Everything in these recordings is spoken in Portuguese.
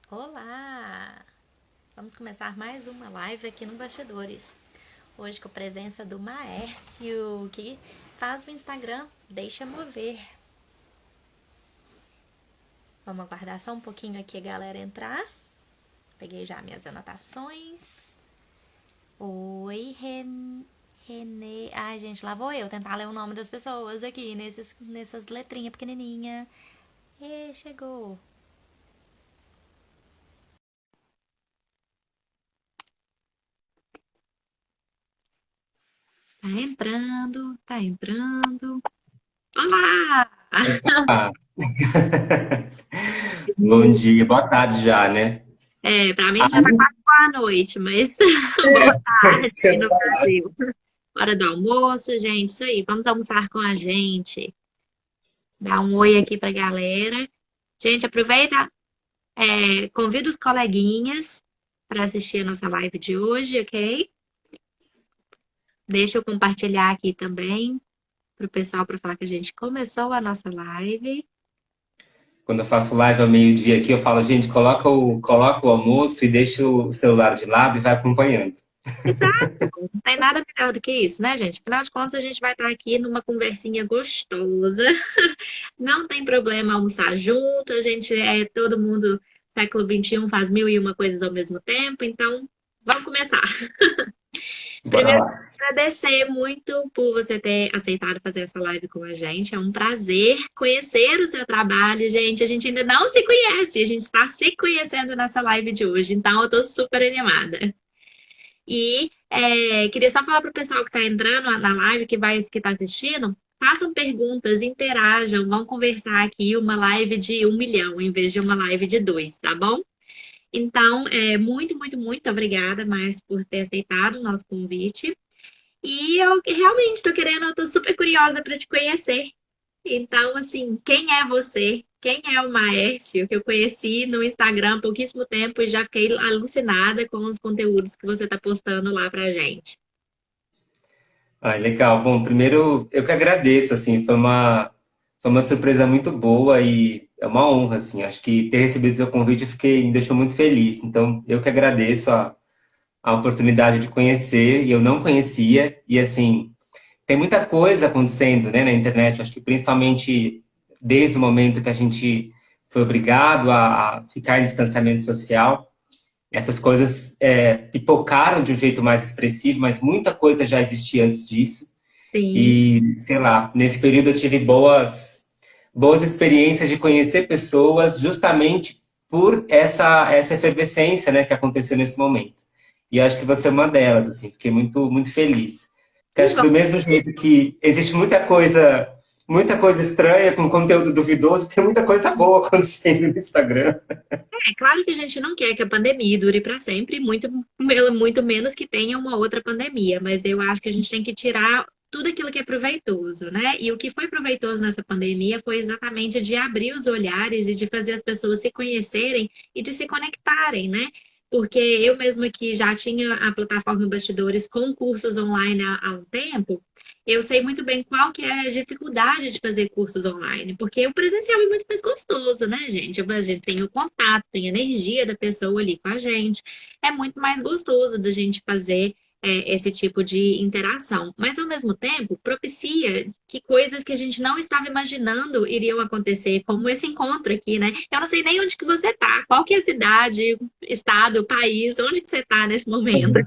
Olá! Vamos começar mais uma live aqui no Bastidores. Hoje com a presença do Maércio, que faz o Instagram Deixa Mover. Vamos aguardar só um pouquinho aqui a galera entrar. Peguei já minhas anotações. Oi, Renê. Ai, gente, lá vou eu tentar ler o nome das pessoas aqui, nessas letrinhas pequenininhas. Chegou. Tá entrando, tá entrando. Olá! Ah, bom dia, boa tarde já, né? Pra mim já tá Aí, quase boa noite, mas boa tarde isso que eu aí ia no falar. Brasil. Hora do almoço, gente, isso aí. Vamos almoçar com a gente. Dá um oi aqui pra galera. Gente, aproveita, convida os coleguinhas para assistir a nossa live de hoje, ok? Deixa eu compartilhar aqui também pro pessoal para falar que a gente começou a nossa live. Quando eu faço live ao meio-dia aqui, eu falo, gente, coloca o almoço e deixa o celular de lado e vai acompanhando. Exato, não tem nada melhor do que isso, né, gente? Afinal de contas, a gente vai estar aqui numa conversinha gostosa. Não tem problema almoçar junto, a gente é todo mundo século XXI, faz mil e uma coisas ao mesmo tempo, então vamos começar. Bora Primeiro, lá. agradecer muito por você ter aceitado fazer essa live com a gente. É um prazer conhecer o seu trabalho, gente. A gente ainda não se conhece, a gente está se conhecendo nessa live de hoje, então eu tô super animada. E queria só falar para o pessoal que está entrando na live, que está assistindo, façam perguntas, interajam, vão conversar aqui uma live de 1 milhão em vez de uma live de dois, tá bom? Então, muito, muito, muito obrigada, mais por ter aceitado o nosso convite. E eu realmente estou querendo, eu estou super curiosa para te conhecer. Então, assim, quem é você? Quem é o Maércio, que eu conheci no Instagram há pouquíssimo tempo e já fiquei alucinada com os conteúdos que você está postando lá pra gente. Ah, legal. Bom, primeiro, eu que agradeço, assim, foi uma surpresa muito boa e é uma honra, assim. Acho que ter recebido seu convite me deixou muito feliz. Então, eu que agradeço a oportunidade de conhecer, e eu não conhecia, e assim, tem muita coisa acontecendo, né, na internet. Acho que principalmente desde o momento que a gente foi obrigado a ficar em distanciamento social, essas coisas pipocaram de um jeito mais expressivo, mas muita coisa já existia antes disso. Sim. E, sei lá, nesse período eu tive boas experiências de conhecer pessoas justamente por essa efervescência, né, que aconteceu nesse momento. E acho que você é uma delas, assim, fiquei muito, muito feliz. Porque Que acho que bom. do mesmo jeito que existe muita coisa estranha com conteúdo duvidoso, tem muita coisa boa acontecendo no Instagram. É claro que a gente não quer que a pandemia dure para sempre, muito menos que tenha uma outra pandemia, mas eu acho que a gente tem que tirar tudo aquilo que é proveitoso, né? E o que foi proveitoso nessa pandemia foi exatamente de abrir os olhares e de fazer as pessoas se conhecerem e de se conectarem, né? Porque eu mesma que já tinha a plataforma Bastidores com cursos online há um tempo, eu sei muito bem qual que é a dificuldade de fazer cursos online, porque o presencial é muito mais gostoso, né, gente? A gente tem o contato, tem a energia da pessoa ali com a gente. É muito mais gostoso da gente fazer esse tipo de interação. Mas, ao mesmo tempo, propicia que coisas que a gente não estava imaginando iriam acontecer, como esse encontro aqui, né? Eu não sei nem onde que você tá, qual que é a cidade, estado, país, onde que você tá nesse momento.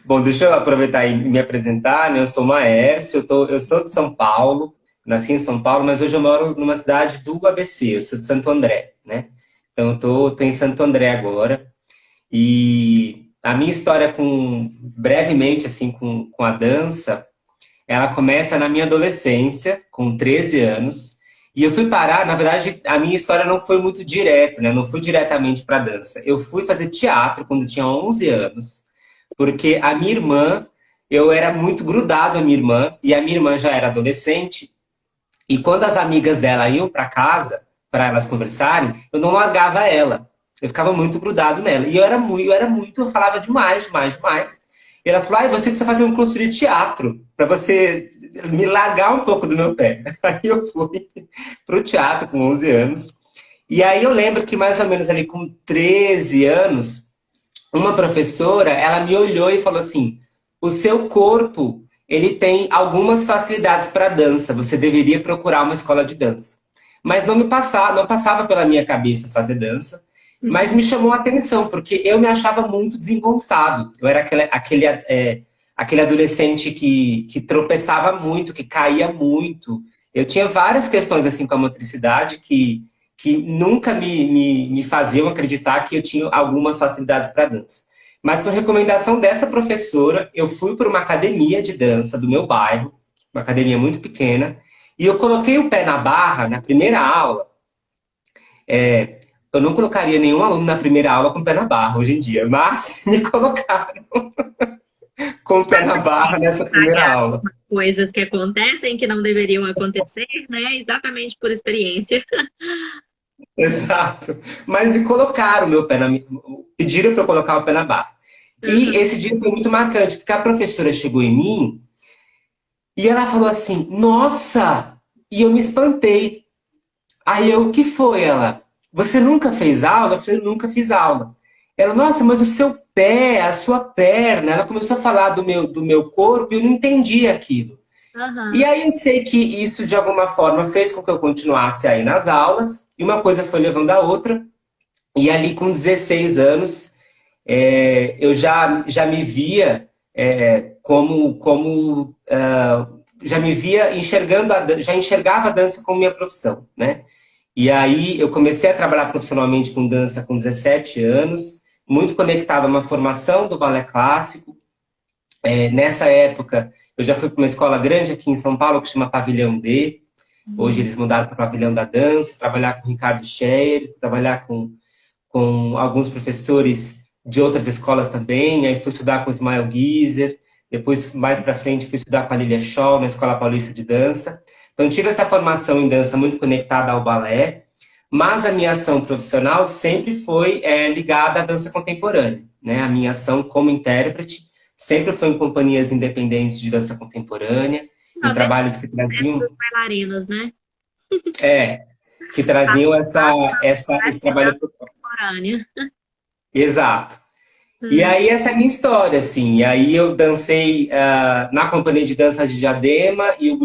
Bom, deixa eu aproveitar e me apresentar, né? Eu sou o Maércio, eu sou de São Paulo, nasci em São Paulo, mas hoje eu moro numa cidade do ABC, eu sou de Santo André, né? Então eu tô em Santo André agora. E a minha história brevemente, assim, com a dança, ela começa na minha adolescência, com 13 anos. E eu fui parar, na verdade, a minha história não foi muito direta, né? Não fui diretamente para dança. Eu fui fazer teatro quando eu tinha 11 anos, porque a minha irmã, eu era muito grudado à minha irmã, e a minha irmã já era adolescente, e quando as amigas dela iam para casa, para elas conversarem, eu não largava ela. Eu ficava muito grudado nela. E eu falava demais, demais, demais. E ela falou: você precisa fazer um curso de teatro para você me largar um pouco do meu pé. Aí eu fui pro teatro com 11 anos. E aí eu lembro que mais ou menos ali com 13 anos, uma professora, ela me olhou e falou assim: "O seu corpo, ele tem algumas facilidades para dança. Você deveria procurar uma escola de dança." Mas não passava pela minha cabeça fazer dança, mas Uhum. me chamou a atenção porque eu me achava muito desengonçado. Eu era aquele adolescente que tropeçava muito, que caía muito. Eu tinha várias questões assim com a motricidade que nunca me faziam acreditar que eu tinha algumas facilidades para dança. Mas por recomendação dessa professora, eu fui para uma academia de dança do meu bairro, uma academia muito pequena, e eu coloquei o pé na barra na primeira aula. Eu não colocaria nenhum aluno na primeira aula com o pé na barra hoje em dia, mas me colocaram com o pé na barra nessa primeira Pagar aula. coisas que acontecem que não deveriam acontecer, né? Exatamente por experiência. Exato. Mas me colocaram o meu pé na. Pediram para eu colocar o pé na barra. E esse dia foi muito marcante, porque a professora chegou em mim e ela falou assim: "Nossa!" E eu me espantei. Aí eu, o que foi? Ela, "Você nunca fez aula?" Eu falei: "Nunca fiz aula." Ela, "Nossa, mas o seu pé, a sua perna." Ela começou a falar do meu corpo e eu não entendi aquilo. E Aham. aí eu sei que isso, de alguma forma, fez com que eu continuasse aí nas aulas, e uma coisa foi levando a outra. E ali com 16 anos, eu já me via já me via enxergando, já enxergava a dança como minha profissão, né? E aí eu comecei a trabalhar profissionalmente com dança com 17 anos, muito conectado a uma formação do balé clássico. Nessa época, eu já fui para uma escola grande aqui em São Paulo, que chama Pavilhão D. Hoje Uhum. eles mudaram para o Pavilhão da Dança, trabalhar com o Ricardo Scheer, trabalhar com alguns professores de outras escolas também. Aí fui estudar com o Ismael Guiser, depois, mais para frente, fui estudar com a Lilia Shaw, na Escola Paulista de Dança. Então, tive essa formação em dança muito conectada ao balé, mas a minha ação profissional sempre foi ligada à dança contemporânea, né? A minha ação como intérprete sempre foi em companhias independentes de dança contemporânea, em 90% trabalhos que dos traziam, bailarinos, né? é, que traziam esse trabalho Contemporânea. exato. E Hum. aí essa é a minha história, assim. E aí eu dancei na companhia de dança de Diadema e o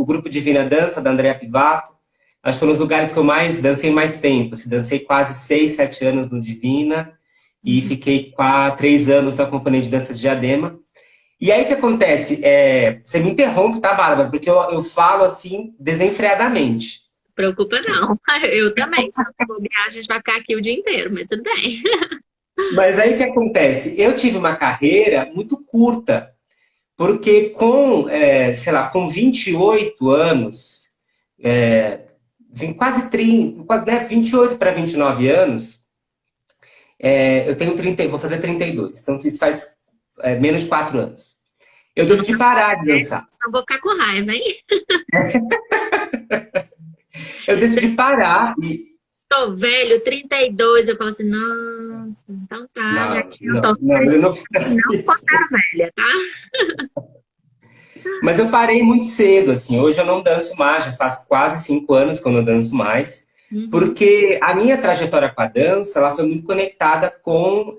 grupo Divina Dança da Andrea Pivato. Acho que foram os lugares que eu mais dancei mais tempo. Assim, dancei quase 6, 7 anos no Divina e Uhum. fiquei 3 anos na companhia de dança de Diadema. E aí o que acontece? Você me interrompe, tá, Bárbara? Porque eu falo assim desenfreadamente. Preocupa não. Eu também. Se eu bobear, a gente vai ficar aqui o dia inteiro, mas tudo bem. Mas aí o que acontece? Eu tive uma carreira muito curta. Porque sei lá, com 28 anos, quase 30, 28 para 29 anos, eu tenho 30, vou fazer 32, então fiz faz menos de 4 anos. Eu Só não decidi tá parar de certo, dançar. senão eu vou ficar com raiva, hein? Eu decidi parar e. Tô velho, 32, eu falo assim, nossa, então tá, já Não, que eu não, tô não, eu não e faço não isso. considero velha, tá? Mas eu parei muito cedo, assim. Hoje eu não danço mais, já faz quase 5 anos que eu não danço mais, Uhum. porque a minha trajetória com a dança, ela foi muito conectada com.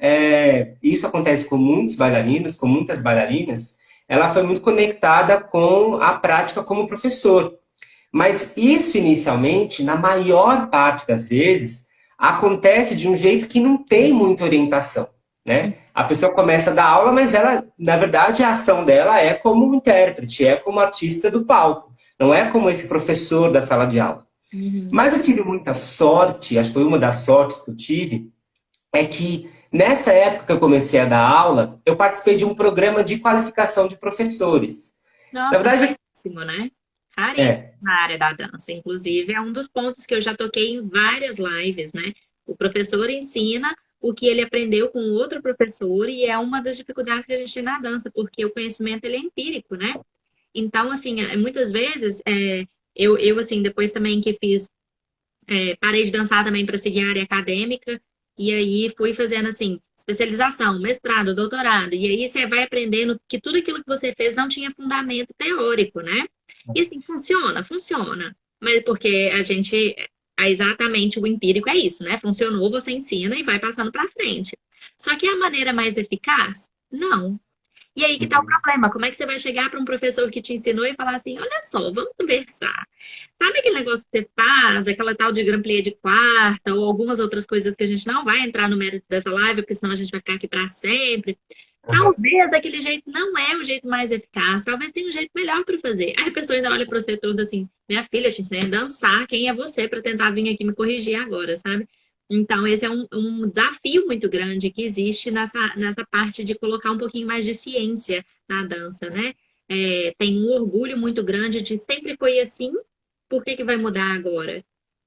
Isso acontece com muitos bailarinos, com muitas bailarinas. Ela foi muito conectada com a prática como professor. Mas isso, inicialmente, na maior parte das vezes, acontece de um jeito que não tem muita orientação, né? A pessoa começa a dar aula, mas ela, na verdade, a ação dela é como um intérprete, é como artista do palco, não é como esse professor da sala de aula. Uhum. Mas eu tive muita sorte, acho que foi uma das sortes que eu tive, é que nessa época que eu comecei a dar aula, eu participei de um programa de qualificação de professores. Na Nossa, verdade, raríssimo, né? Raríssimo é, na área da dança. Inclusive, é um dos pontos que eu já toquei em várias lives, né? O professor ensina o que ele aprendeu com outro professor e é uma das dificuldades que a gente tem na dança, porque o conhecimento ele é empírico, né? Então, assim, muitas vezes, eu, assim, depois também que fiz parei de dançar também para seguir a área acadêmica. E aí fui fazendo assim, especialização, mestrado, doutorado. E aí você vai aprendendo que tudo aquilo que você fez não tinha fundamento teórico, né? E assim, funciona, funciona. Mas porque exatamente o empírico é isso, né? Funcionou, você ensina e vai passando para frente. Só que é a maneira mais eficaz? Não. E aí que tá o Uhum. problema. Como é que você vai chegar para um professor que te ensinou e falar assim, olha só, vamos conversar. Sabe aquele negócio que você faz, aquela tal de Grand Plié de quarta, ou algumas outras coisas que a gente não vai entrar no mérito dessa live, porque senão a gente vai ficar aqui para sempre. Aham. Talvez daquele jeito não é o jeito mais eficaz, talvez tenha um jeito melhor para fazer. Aí a pessoa ainda olha para você todo assim, minha filha, eu te ensinei a dançar, quem é você para tentar vir aqui me corrigir agora, sabe? Então, esse é um desafio muito grande que existe nessa parte de colocar um pouquinho mais de ciência na dança, né? Tem um orgulho muito grande de sempre foi assim, por que que vai mudar agora?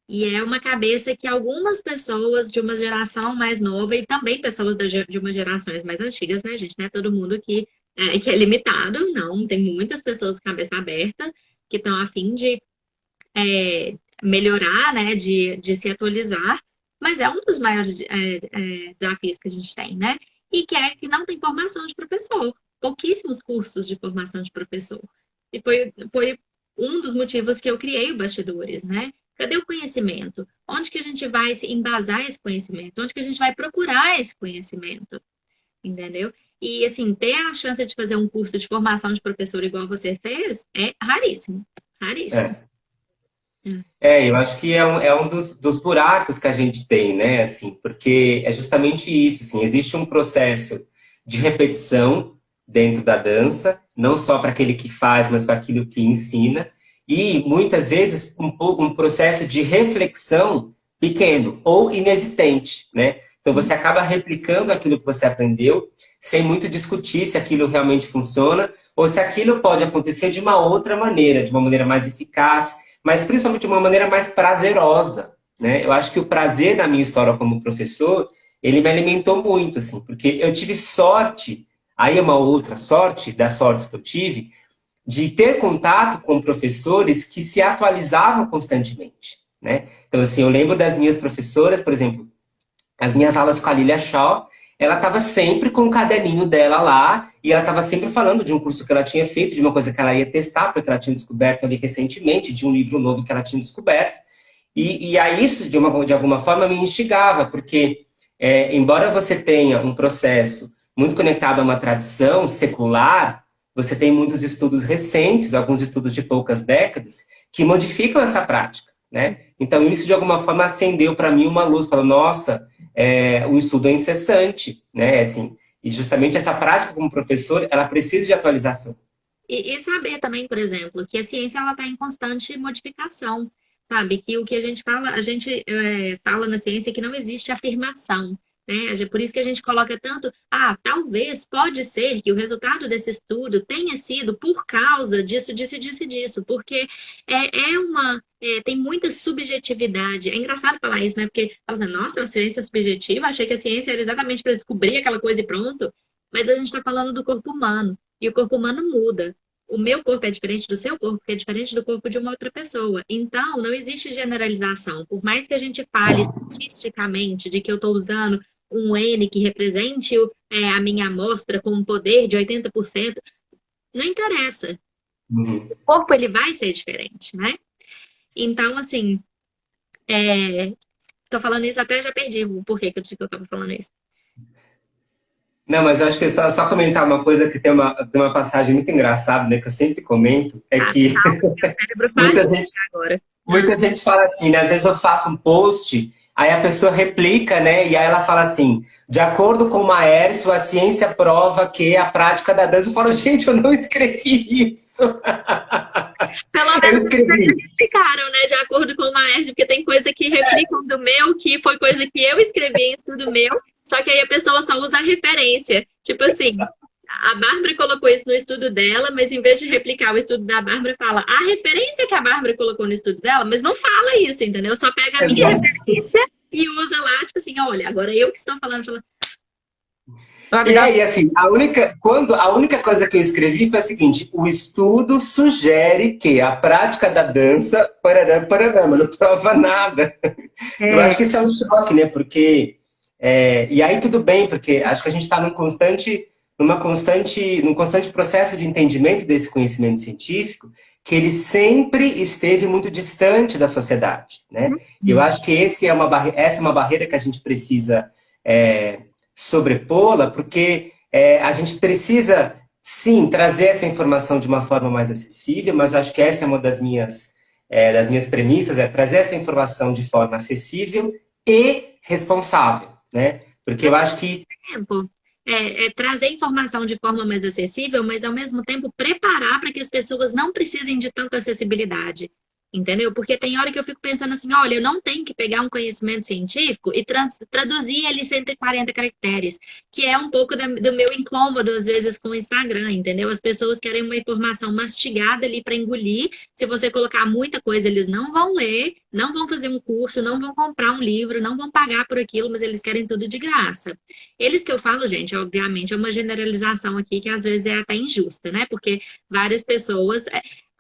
E é uma cabeça que algumas pessoas de uma geração mais nova e também pessoas de umas gerações mais antigas, né, gente? Não é todo mundo que é limitado, não. Tem muitas pessoas com cabeça aberta que estão a fim de melhorar, né, de se atualizar, mas é um dos maiores desafios que a gente tem, né? E que é que não tem formação de professor, pouquíssimos cursos de formação de professor. E foi um dos motivos que eu criei o Bastidores, né? Cadê o conhecimento? Onde que a gente vai se embasar esse conhecimento? Onde que a gente vai procurar esse conhecimento? Entendeu? E, assim, ter a chance de fazer um curso de formação de professor igual você fez é raríssimo. Raríssimo. É. Eu acho que é um dos buracos que a gente tem, né? Assim, porque é justamente isso, assim, existe um processo de repetição dentro da dança, não só para aquele que faz, mas para aquilo que ensina, e muitas vezes um processo de reflexão pequeno ou inexistente, né? Então você acaba replicando aquilo que você aprendeu, sem muito discutir se aquilo realmente funciona, ou se aquilo pode acontecer de uma outra maneira, de uma maneira mais eficaz, mas principalmente de uma maneira mais prazerosa, né? Eu acho que o prazer da minha história como professor, ele me alimentou muito, assim, porque eu tive sorte, aí é uma outra sorte, das sortes que eu tive, de ter contato com professores que se atualizavam constantemente, né? Então, assim, eu lembro das minhas professoras, por exemplo, as minhas aulas com a Lilia Shaw, ela estava sempre com o caderninho dela lá e ela estava sempre falando de um curso que ela tinha feito, de uma coisa que ela ia testar, porque ela tinha descoberto ali recentemente, de um livro novo que ela tinha descoberto. E aí isso, de alguma forma, me instigava, porque embora você tenha um processo muito conectado a uma tradição secular, você tem muitos estudos recentes, alguns estudos de poucas décadas, que modificam essa prática, né? Então isso, de alguma forma, acendeu para mim uma luz, falou, nossa, o estudo é incessante, né? Assim, e justamente essa prática como professor, ela precisa de atualização. E saber também, por exemplo, que a ciência ela está em constante modificação, sabe? Que o que a gente fala na ciência que não existe afirmação, né? Por isso que a gente coloca tanto, talvez, pode ser que o resultado desse estudo tenha sido por causa disso, disso, disso e disso, porque tem muita subjetividade. É engraçado falar isso, né? Porque fala assim, nossa, a ciência é subjetiva, achei que a ciência era exatamente para descobrir aquela coisa e pronto. Mas a gente está falando do corpo humano. E o corpo humano muda. O meu corpo é diferente do seu corpo, que é diferente do corpo de uma outra pessoa. Então, não existe generalização. Por mais que a gente fale estatisticamente de que eu estou usando um N que represente a minha amostra com um poder de 80%, não interessa. Uhum. O corpo, ele vai ser diferente, né? Então, assim, tô falando isso até já perdi o porquê que eu tava falando isso. Não, mas eu acho que é só comentar uma coisa que tem uma passagem muito engraçada, né, que eu sempre comento, é Ah, que calma, meu cérebro muita falhou gente, agora. muita gente fala assim, né, às vezes eu faço um post, aí a pessoa replica, né, e aí ela fala assim, de acordo com o Maércio, a ciência prova que a prática da dança, eu falo, gente, eu não escrevi isso. Pelo Eu menos vocês escrevi. replicaram, né? De acordo com o maestro, porque tem coisa que replicam do meu, que foi coisa que eu escrevi em estudo meu, só que aí a pessoa só usa a referência. Tipo assim, a Bárbara colocou isso no estudo dela, mas em vez de replicar o estudo da Bárbara, fala a referência que a Bárbara colocou no estudo dela, mas não fala isso, entendeu? Só pega a minha Exato. referência e usa lá, tipo assim, olha, agora eu que estou falando. Vai me E dar. aí, assim, a única coisa que eu escrevi foi a seguinte: o estudo sugere que a prática da dança, parará, parará, mas não prova nada. Eu É, acho que isso é um choque, né? Porque. E aí tudo bem, porque acho que a gente está num constante processo de entendimento desse conhecimento científico, que ele sempre esteve muito distante da sociedade, né? E eu acho que essa é uma barreira que a gente precisa sobrepô-la, porque a gente precisa, sim, trazer essa informação de uma forma mais acessível, mas eu acho que essa é uma das minhas premissas, é trazer essa informação de forma acessível e responsável, né? Porque eu acho que Tempo. Trazer informação de forma mais acessível, mas ao mesmo tempo preparar para que as pessoas não precisem de tanta acessibilidade. Entendeu? Porque tem hora que eu fico pensando assim, olha, eu não tenho que pegar um conhecimento científico e traduzir ele 140 caracteres, que é um pouco do meu incômodo, às vezes, com o Instagram, entendeu? As pessoas querem uma informação mastigada ali para engolir. Se você colocar muita coisa, eles não vão ler, não vão fazer um curso, não vão comprar um livro, não vão pagar por aquilo, mas eles querem tudo de graça. Eles que eu falo, gente, obviamente, é uma generalização aqui que às vezes é até injusta, né? Porque várias pessoas.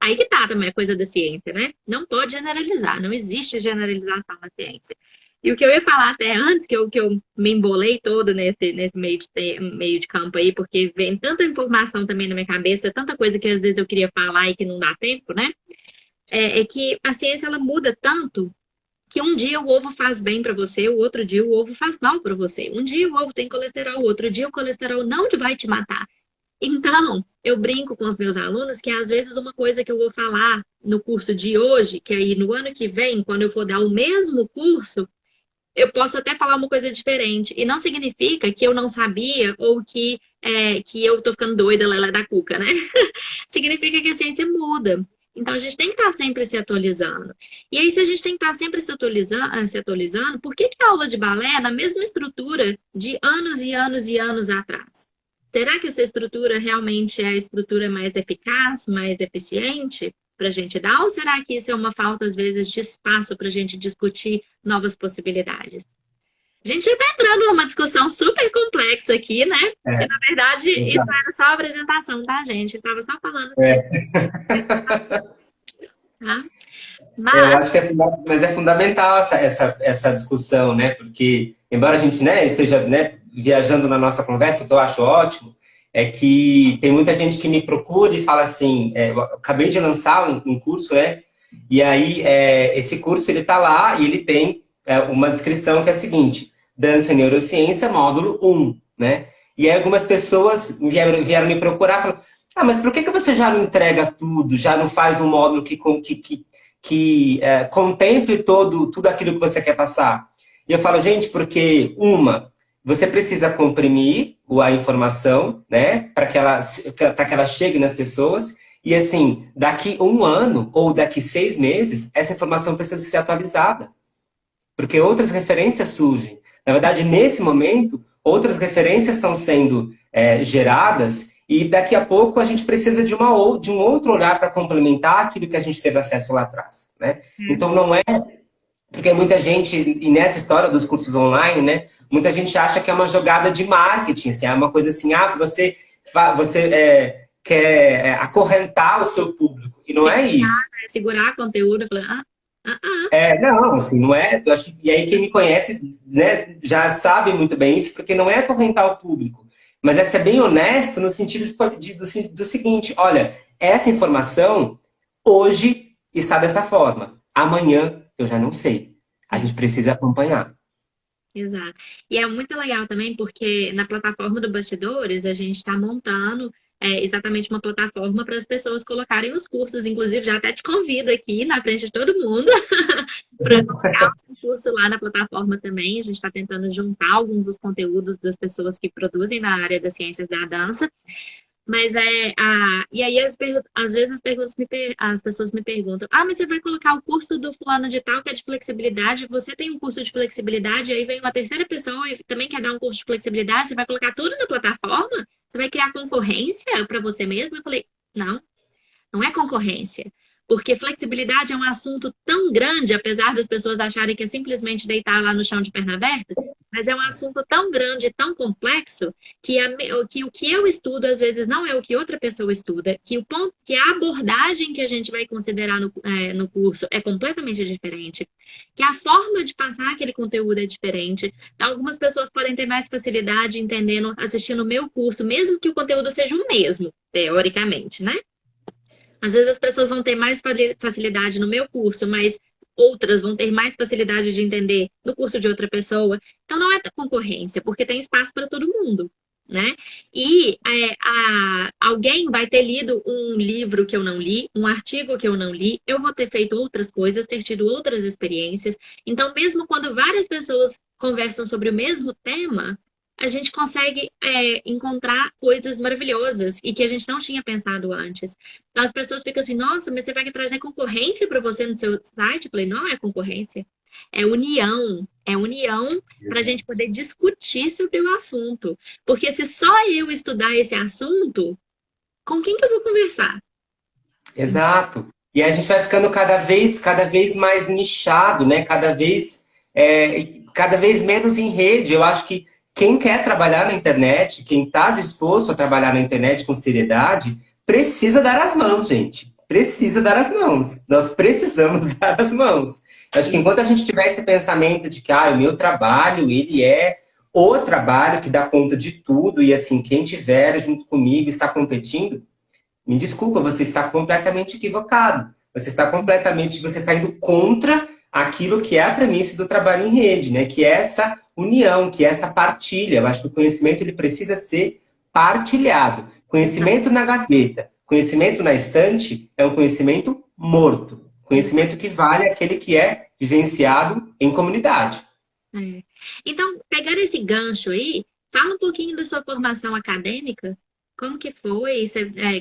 Aí que tá também a coisa da ciência, né? Não pode generalizar, não existe generalização na ciência. E o que eu ia falar até antes, que eu me embolei todo nesse meio de campo aí, porque vem tanta informação também na minha cabeça, tanta coisa que às vezes eu queria falar e que não dá tempo, né? É que a ciência ela muda tanto que um dia o ovo faz bem para você, o outro dia o ovo faz mal para você. Um dia o ovo tem colesterol, o outro dia o colesterol não vai te matar. Então, eu brinco com os meus alunos que às vezes uma coisa que eu vou falar no curso de hoje, que aí no ano que vem, quando eu for dar o mesmo curso, eu posso até falar uma coisa diferente. E não significa que eu não sabia ou que eu tô ficando doida, Lelé da Cuca, né? Significa que a ciência muda. Então, a gente tem que estar sempre se atualizando. E aí, se a gente tem que estar sempre se atualizando, por que a aula de balé é na mesma estrutura de anos e anos e anos atrás? Será que essa estrutura realmente é a estrutura mais eficaz, mais eficiente para a gente dar? Ou será que isso é uma falta, às vezes, de espaço para a gente discutir novas possibilidades? A gente já está entrando numa discussão super complexa aqui, né? Porque, na verdade, isso exato. era só a apresentação, tá, gente? Estava só falando assim, É, tá? eu Mas, acho que mas é fundamental essa discussão, né? Porque, embora a gente, né, esteja, né, viajando na nossa conversa, o que eu acho ótimo é que tem muita gente que me procura e fala assim, eu acabei de lançar um curso, né? E aí, esse curso, ele tá lá e ele tem uma descrição que é a seguinte, Dança e Neurociência, módulo 1, né? E aí algumas pessoas vieram me procurar e falaram, mas por que você já não entrega tudo, já não faz um módulo que contemple tudo aquilo que você quer passar? E eu falo, gente, porque você precisa comprimir a informação, né, para que ela chegue nas pessoas, e assim, daqui um ano ou daqui 6 meses, essa informação precisa ser atualizada, porque outras referências surgem. Na verdade, nesse momento, outras referências estão sendo geradas, e daqui a pouco a gente precisa de um outro olhar para complementar aquilo que a gente teve acesso lá atrás, né? Então, não é porque muita gente, e nessa história dos cursos online, né, muita gente acha que é uma jogada de marketing, assim, é uma coisa assim, você quer acorrentar o seu público, e não é isso. segurar conteúdo, falar, Não, assim, não é. Eu acho e aí quem me conhece, né, já sabe muito bem isso, porque não é acorrentar o público, mas é ser bem honesto no sentido do seguinte: olha, essa informação hoje está dessa forma, amanhã eu já não sei. A gente precisa acompanhar. exato. E é muito legal também porque na plataforma do Bastidores a gente está montando exatamente uma plataforma para as pessoas colocarem os cursos. Inclusive, já até te convido aqui na frente de todo mundo para colocar o seu curso lá na plataforma também. A gente está tentando juntar alguns dos conteúdos das pessoas que produzem na área das ciências da dança. Mas e aí às vezes as pessoas me perguntam, mas você vai colocar o curso do fulano de tal que é de flexibilidade, você tem um curso de flexibilidade, aí vem uma terceira pessoa e também quer dar um curso de flexibilidade, você vai colocar tudo na plataforma? Você vai criar concorrência para você mesmo? Eu falei, não, não é concorrência. Porque flexibilidade é um assunto tão grande, apesar das pessoas acharem que é simplesmente deitar lá no chão de perna aberta, mas é um assunto tão grande, tão complexo, que o que eu estudo às vezes não é o que outra pessoa estuda, que a abordagem que a gente vai considerar no curso é completamente diferente, que a forma de passar aquele conteúdo é diferente. Algumas pessoas podem ter mais facilidade entendendo, assistindo o meu curso, mesmo que o conteúdo seja o mesmo, teoricamente, né? Às vezes as pessoas vão ter mais facilidade no meu curso, mas outras vão ter mais facilidade de entender no curso de outra pessoa. Então não é concorrência, porque tem espaço para todo mundo, né? E alguém vai ter lido um livro que eu não li, um artigo que eu não li, eu vou ter feito outras coisas, ter tido outras experiências. Então, mesmo quando várias pessoas conversam sobre o mesmo tema, a gente consegue encontrar coisas maravilhosas e que a gente não tinha pensado antes. Então, as pessoas ficam assim, nossa, mas você vai trazer concorrência para você no seu site? Eu falei, não é concorrência, é união para a gente poder discutir sobre o assunto. Porque se só eu estudar esse assunto, com quem que eu vou conversar? Exato. E a gente vai ficando cada vez mais nichado, né? Cada vez menos em rede. Eu acho que quem quer trabalhar na internet, quem está disposto a trabalhar na internet com seriedade, precisa dar as mãos, gente. Precisa dar as mãos. Nós precisamos dar as mãos. Eu acho que enquanto a gente tiver esse pensamento de que o meu trabalho, ele é o trabalho que dá conta de tudo, e assim, quem tiver junto comigo está competindo, me desculpa, você está completamente equivocado. Você está indo contra aquilo que é a premissa do trabalho em rede, né? Que é essa união, que é essa partilha. Eu acho que o conhecimento ele precisa ser partilhado. Conhecimento na gaveta, conhecimento na estante é um conhecimento morto. Conhecimento que vale é aquele que é vivenciado em comunidade. Então, pegando esse gancho aí, fala um pouquinho da sua formação acadêmica. Como que foi?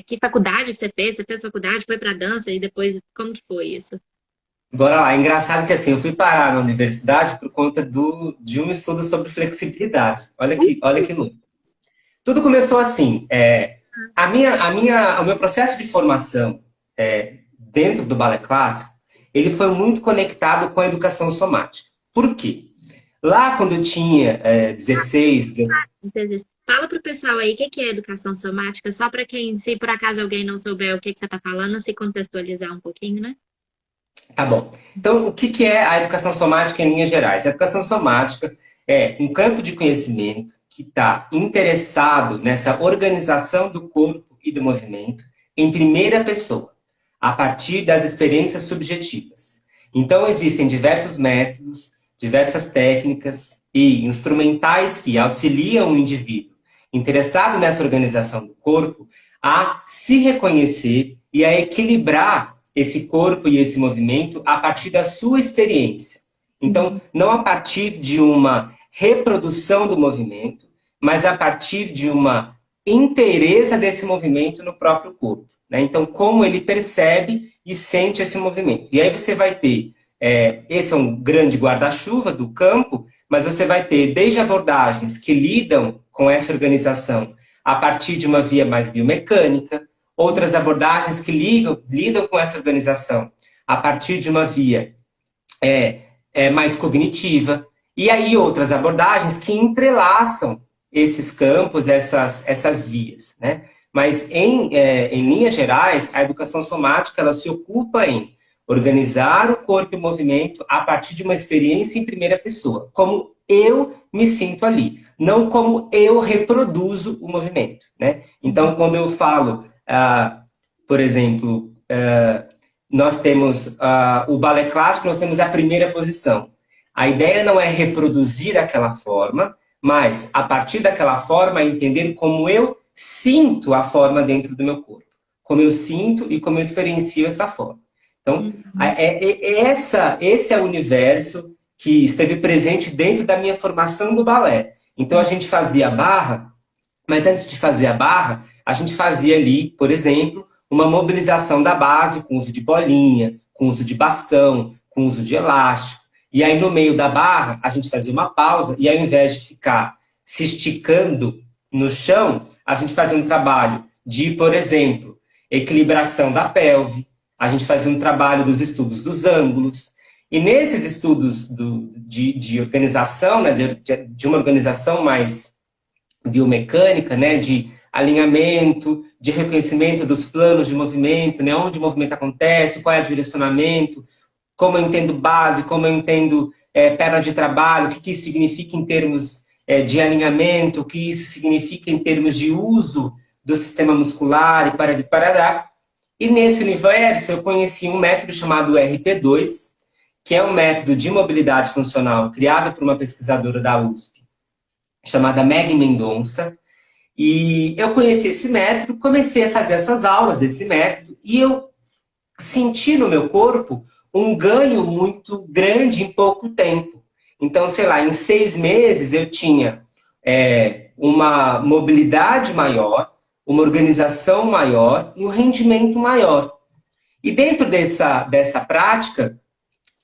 Que faculdade que você fez? Você fez faculdade, foi para dança e depois, como que foi isso? Bora lá. É engraçado que assim, eu fui parar na universidade por conta de um estudo sobre flexibilidade. Olha que louco. Tudo começou assim. O meu processo de formação dentro do balé clássico, ele foi muito conectado com a educação somática. Por quê? Lá quando eu tinha 16, 17... Fala para o pessoal aí o que é educação somática, só para quem, se por acaso alguém não souber o que você está falando, se contextualizar um pouquinho, né? Tá bom. Então, o que é a educação somática em linhas gerais? A educação somática é um campo de conhecimento que está interessado nessa organização do corpo e do movimento em primeira pessoa, a partir das experiências subjetivas. Então, existem diversos métodos, diversas técnicas e instrumentais que auxiliam o indivíduo interessado nessa organização do corpo a se reconhecer e a equilibrar esse corpo e esse movimento a partir da sua experiência. Então, não a partir de uma reprodução do movimento, mas a partir de uma inteireza desse movimento no próprio corpo, né? Então, como ele percebe e sente esse movimento. E aí você vai ter, esse é um grande guarda-chuva do campo, mas você vai ter desde abordagens que lidam com essa organização a partir de uma via mais biomecânica, outras abordagens que lidam com essa organização a partir de uma via mais cognitiva, e aí outras abordagens que entrelaçam esses campos, essas vias, né? Mas, em linhas gerais, a educação somática ela se ocupa em organizar o corpo e o movimento a partir de uma experiência em primeira pessoa, como eu me sinto ali, não como eu reproduzo o movimento, né? Então, quando eu falo, por exemplo, nós temos o balé clássico, nós temos a primeira posição. A ideia não é reproduzir aquela forma, mas, a partir daquela forma, entender como eu sinto a forma dentro do meu corpo. Como eu sinto e como eu experiencio essa forma. Então, esse é o universo que esteve presente dentro da minha formação do balé. Então, a gente fazia barra, mas antes de fazer a barra, a gente fazia ali, por exemplo, uma mobilização da base com uso de bolinha, com uso de bastão, com uso de elástico. E aí, no meio da barra, a gente fazia uma pausa e ao invés de ficar se esticando no chão, a gente fazia um trabalho de, por exemplo, equilibração da pelve, a gente fazia um trabalho dos estudos dos ângulos. E nesses estudos de organização, né, de uma organização mais biomecânica, né, de alinhamento, de reconhecimento dos planos de movimento, né, onde o movimento acontece, qual é o direcionamento, como eu entendo base, como eu entendo perna de trabalho, o que isso significa em termos de alinhamento, o que isso significa em termos de uso do sistema muscular e parará. E nesse universo eu conheci um método chamado RP2, que é um método de mobilidade funcional criado por uma pesquisadora da USP, chamada Meg Mendonça. E eu conheci esse método, comecei a fazer essas aulas desse método, e eu senti no meu corpo um ganho muito grande em pouco tempo. Então, sei lá, em 6 meses eu tinha uma mobilidade maior, uma organização maior e um rendimento maior. E dentro dessa prática,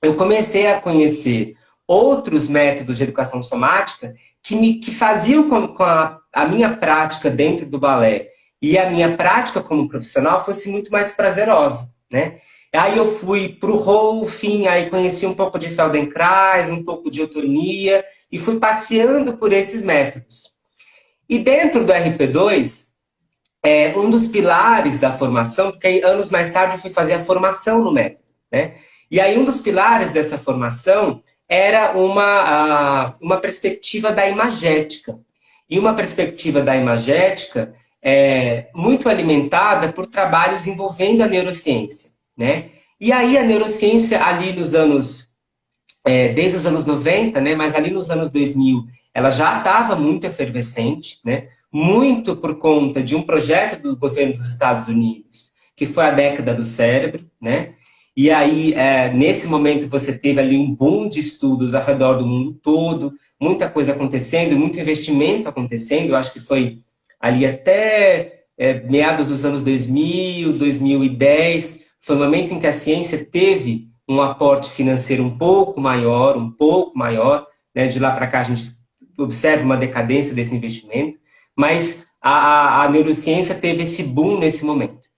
eu comecei a conhecer outros métodos de educação somática que faziam com a minha prática dentro do balé e a minha prática como profissional fosse muito mais prazerosa, né? Aí eu fui para o Rolfing, aí conheci um pouco de Feldenkrais, um pouco de otonia, e fui passeando por esses métodos. E dentro do RP2, um dos pilares da formação, porque aí, anos mais tarde eu fui fazer a formação no método, né? E aí um dos pilares dessa formação era uma perspectiva da imagética. E uma perspectiva da imagética muito alimentada por trabalhos envolvendo a neurociência, né? E aí a neurociência ali nos anos, desde os anos 90, né? Mas ali nos anos 2000, ela já estava muito efervescente, né? Muito por conta de um projeto do governo dos Estados Unidos, que foi a década do cérebro, né? E aí, nesse momento, você teve ali um boom de estudos ao redor do mundo todo, muita coisa acontecendo, muito investimento acontecendo. Eu acho que foi ali até meados dos anos 2000, 2010, foi o momento em que a ciência teve um aporte financeiro um pouco maior, né? De lá para cá a gente observa uma decadência desse investimento, mas a neurociência teve esse boom nesse momento.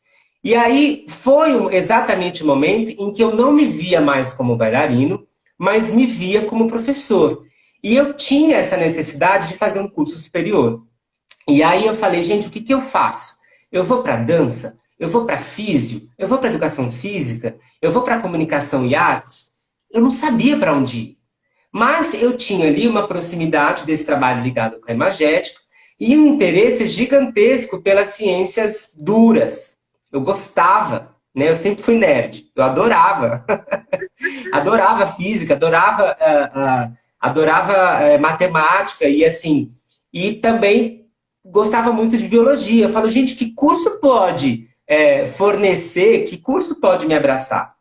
E aí foi exatamente o momento em que eu não me via mais como bailarino, mas me via como professor. E eu tinha essa necessidade de fazer um curso superior. E aí eu falei, gente, o que eu faço? Eu vou para dança? Eu vou para físio? Eu vou para educação física? Eu vou para comunicação e artes? Eu não sabia para onde ir. Mas eu tinha ali uma proximidade desse trabalho ligado com a imagética e um interesse gigantesco pelas ciências duras. Eu gostava, né? Eu sempre fui nerd. Eu adorava. Adorava física, adorava matemática e assim. E também gostava muito de biologia. Eu falo, gente, que curso pode fornecer, que curso pode me abraçar?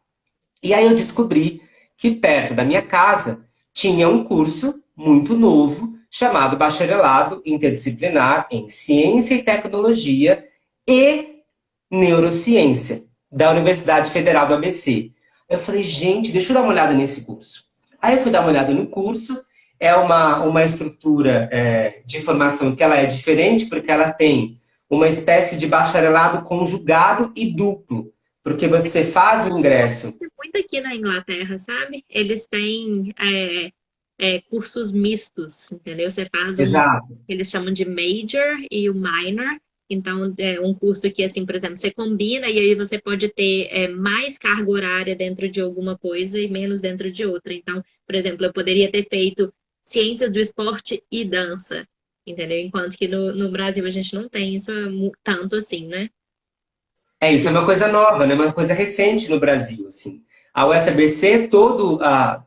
E aí eu descobri que perto da minha casa tinha um curso muito novo chamado Bacharelado Interdisciplinar em Ciência e Tecnologia e Neurociência, da Universidade Federal do ABC. Eu falei, gente, deixa eu dar uma olhada nesse curso. Aí eu fui dar uma olhada no curso, é uma estrutura de formação que ela é diferente, porque ela tem uma espécie de bacharelado conjugado e duplo, porque você faz o ingresso. Muito aqui na Inglaterra, sabe? Eles têm cursos mistos, entendeu? Você faz Exato. que eles chamam de major e o minor. Então, é um curso que, assim, por exemplo, você combina e aí você pode ter mais carga horária dentro de alguma coisa e menos dentro de outra. Então, por exemplo, eu poderia ter feito ciências do esporte e dança, entendeu? Enquanto que no Brasil a gente não tem isso tanto assim, né? Isso é uma coisa nova, né? Uma coisa recente no Brasil, assim. A UFABC,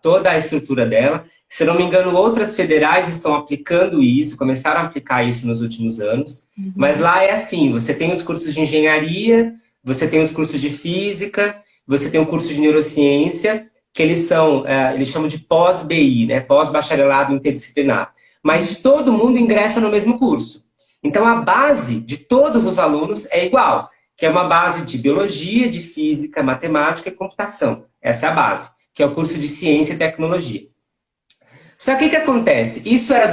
toda a estrutura dela, se não me engano, outras federais estão aplicando isso, começaram a aplicar isso nos últimos anos, mas lá é assim, você tem os cursos de engenharia, você tem os cursos de física, você tem o curso de neurociência, que eles chamam de pós-BI, né? Pós-bacharelado interdisciplinar. Mas todo mundo ingressa no mesmo curso. Então a base de todos os alunos é igual, que é uma base de biologia, de física, matemática e computação. Essa é a base, que é o curso de ciência e tecnologia. Só que o que acontece? Isso era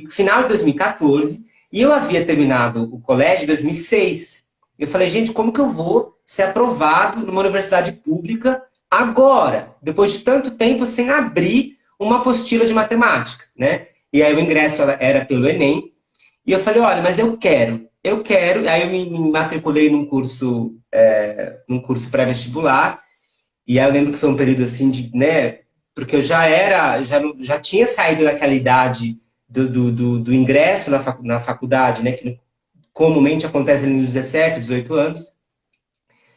final de 2014 e eu havia terminado o colégio em 2006. Eu falei, gente, como que eu vou ser aprovado numa universidade pública agora, depois de tanto tempo sem abrir uma apostila de matemática, né? E aí o ingresso era pelo Enem. E eu falei, olha, mas eu quero. Aí eu me matriculei num curso pré-vestibular. E aí eu lembro que foi um período assim né? Porque eu já tinha saído daquela idade do ingresso na faculdade, né? Que comumente acontece ali nos 17, 18 anos.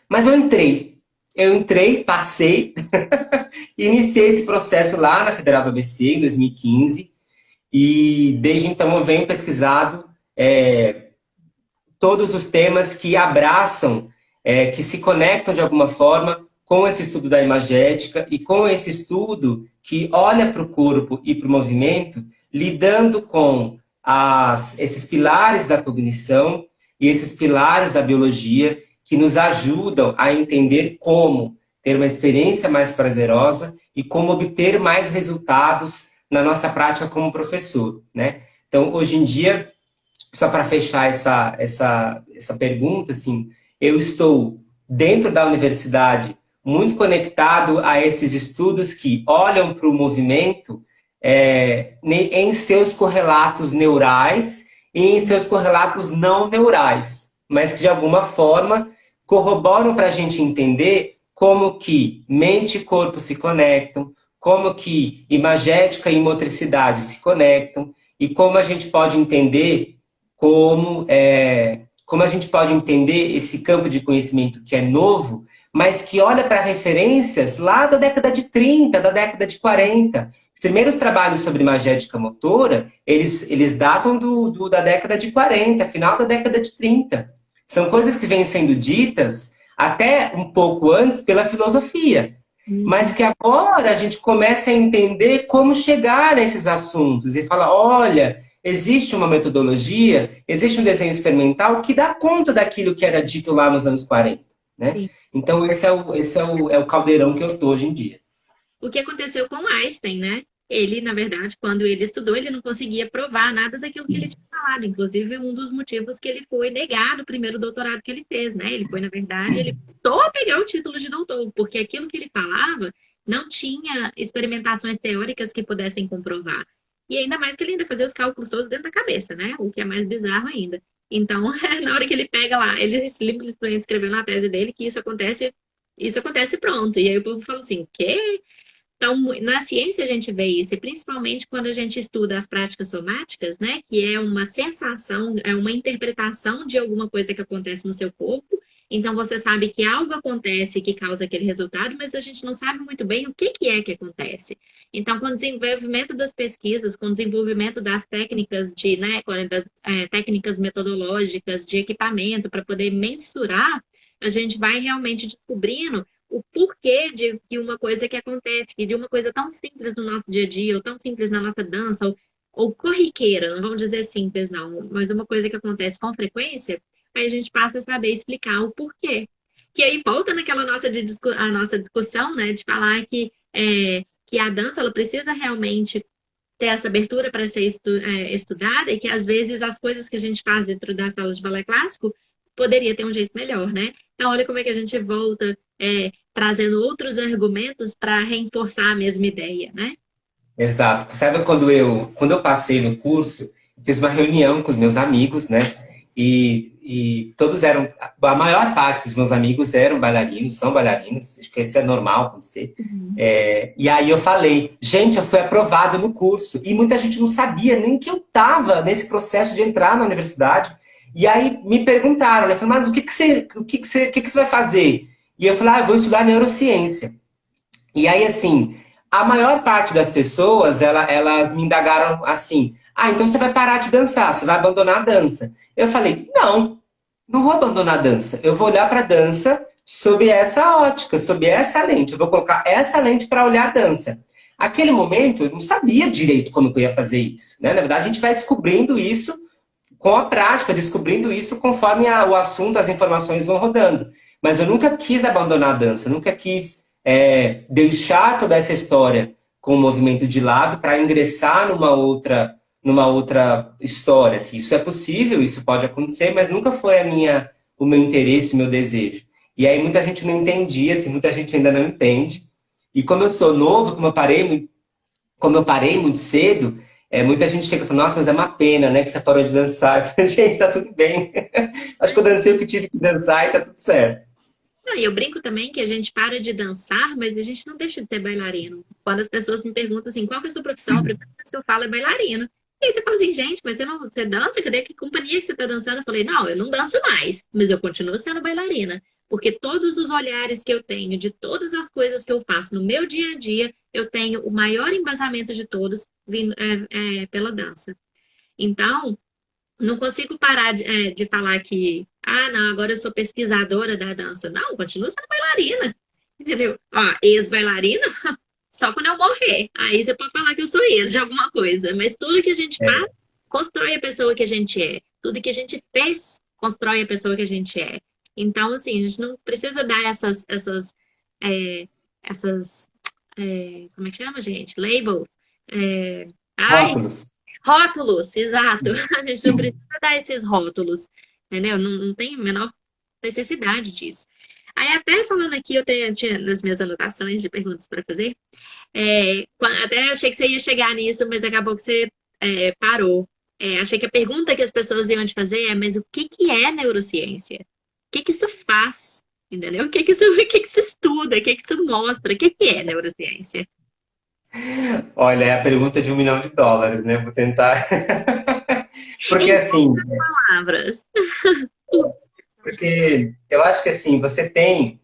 Mas eu entrei, passei, iniciei esse processo lá na Federal do ABC em 2015 e desde então eu venho pesquisado todos os temas que abraçam, que se conectam de alguma forma com esse estudo da imagética e com esse estudo que olha para o corpo e para o movimento, lidando com esses pilares da cognição e esses pilares da biologia que nos ajudam a entender como ter uma experiência mais prazerosa e como obter mais resultados na nossa prática como professor, né? Então, hoje em dia, só para fechar essa pergunta, assim, eu estou dentro da universidade muito conectado a esses estudos que olham para o movimento em seus correlatos neurais e em seus correlatos não neurais, mas que de alguma forma corroboram para a gente entender como que mente e corpo se conectam, como que imagética e motricidade se conectam e como a gente pode entender como a gente pode entender esse campo de conhecimento que é novo, mas que olha para referências lá da década de 30, da década de 40. Os primeiros trabalhos sobre imagética motora, eles datam da década de 40, final da década de 30. São coisas que vêm sendo ditas até um pouco antes pela filosofia, mas que agora a gente começa a entender como chegar nesses assuntos e falar, olha, existe uma metodologia, existe um desenho experimental que dá conta daquilo que era dito lá nos anos 40, né? Sim. Então esse é o caldeirão que eu estou hoje em dia. O que aconteceu com Einstein, né? Ele, na verdade, quando ele estudou, ele não conseguia provar nada daquilo que ele tinha falado. Inclusive, um dos motivos que ele foi negado o primeiro doutorado que ele fez, né? Ele foi, na verdade, ele custou a pegar o título de doutor, porque aquilo que ele falava não tinha experimentações teóricas que pudessem comprovar. E ainda mais que ele ainda fazia os cálculos todos dentro da cabeça, né? O que é mais bizarro ainda. Então, na hora que ele pega lá, ele simplesmente escreveu na tese dele que isso acontece pronto. E aí o povo fala assim, o quê? Então, na ciência a gente vê isso, e principalmente quando a gente estuda as práticas somáticas, né, que é uma sensação, é uma interpretação de alguma coisa que acontece no seu corpo. Então, você sabe que algo acontece que causa aquele resultado, mas a gente não sabe muito bem o que que é que acontece. Então, com o desenvolvimento das pesquisas, com o desenvolvimento das técnicas né, das, técnicas metodológicas de equipamento para poder mensurar, a gente vai realmente descobrindo o porquê de uma coisa que acontece, de uma coisa tão simples no nosso dia a dia, ou tão simples na nossa dança, ou corriqueira, não vamos dizer simples, não, mas uma coisa que acontece com frequência, aí a gente passa a saber explicar o porquê. Que aí volta naquela a nossa discussão, né, de falar que a dança ela precisa realmente ter essa abertura para ser estudada e que às vezes as coisas que a gente faz dentro das salas de balé clássico poderia ter um jeito melhor, né? Então, olha como é que a gente volta trazendo outros argumentos para reforçar a mesma ideia, né? Exato. Sabe quando eu passei no curso, eu fiz uma reunião com os meus amigos, né? E todos a maior parte dos meus amigos eram bailarinos, são bailarinos, acho que isso é normal acontecer. E aí eu falei, gente, eu fui aprovado no curso. E muita gente não sabia nem que eu estava nesse processo de entrar na universidade. E aí me perguntaram, né? Eu falei, mas o que que você vai fazer? E eu falei, eu vou estudar neurociência. E aí, assim, a maior parte das pessoas, elas me indagaram assim, então você vai parar de dançar, você vai abandonar a dança. Eu falei, não vou abandonar a dança. Eu vou olhar para a dança sob essa ótica, sob essa lente. Eu vou colocar essa lente para olhar a dança. Aquele momento, eu não sabia direito como eu ia fazer isso, né? Na verdade, a gente vai descobrindo isso com a prática, descobrindo isso conforme o assunto, as informações vão rodando. Mas eu nunca quis abandonar a dança, eu nunca quis deixar toda essa história com o movimento de lado para ingressar numa outra história. Assim, isso é possível, isso pode acontecer, mas nunca foi o meu interesse, o meu desejo. E aí muita gente não entendia, assim, muita gente ainda não entende. E como eu sou novo, como eu parei muito cedo, muita gente chega e fala, nossa, mas é uma pena, né, que você parou de dançar. Eu falo, gente, tá tudo bem. Acho que eu dancei o que tive que dançar e tá tudo certo. Não, e eu brinco também que a gente para de dançar, mas a gente não deixa de ser bailarino. Quando as pessoas me perguntam assim, qual que é a sua profissão? A primeira coisa que eu falo é bailarino. E aí você fala assim, gente, mas você dança? Cadê que companhia que você está dançando? Eu falei, não, eu não danço mais, mas eu continuo sendo bailarina. Porque todos os olhares que eu tenho de todas as coisas que eu faço no meu dia a dia, eu tenho o maior embasamento de todos vindo, pela dança. Então, não consigo parar de falar que, ah, não, agora eu sou pesquisadora da dança. Não, continuo sendo bailarina, entendeu? Ó, ex-bailarina, só quando eu morrer. Aí você pode falar que eu sou ex de alguma coisa. Mas tudo que a gente faz, É, constrói a pessoa que a gente é. Tudo que a gente fez, constrói a pessoa que a gente é. Então, assim, a gente não precisa dar é, essas, como é que chama, gente? Labels. É, ai, rótulos. rótulos, exato. A gente não precisa dar esses rótulos, entendeu? Não, não tem a menor necessidade disso. Aí, até falando aqui, tinha nas minhas anotações de perguntas para fazer. Até achei que você ia chegar nisso, mas acabou que você parou. Achei que a pergunta que as pessoas iam te fazer é: mas o que que é neurociência? O que que isso faz? Entendeu? O que que isso estuda? O que que isso mostra? O que que é neurociência? Olha, é a pergunta de US$ 1 milhão, né? Vou tentar. Porque Em assim, palavras. porque eu acho que assim, você tem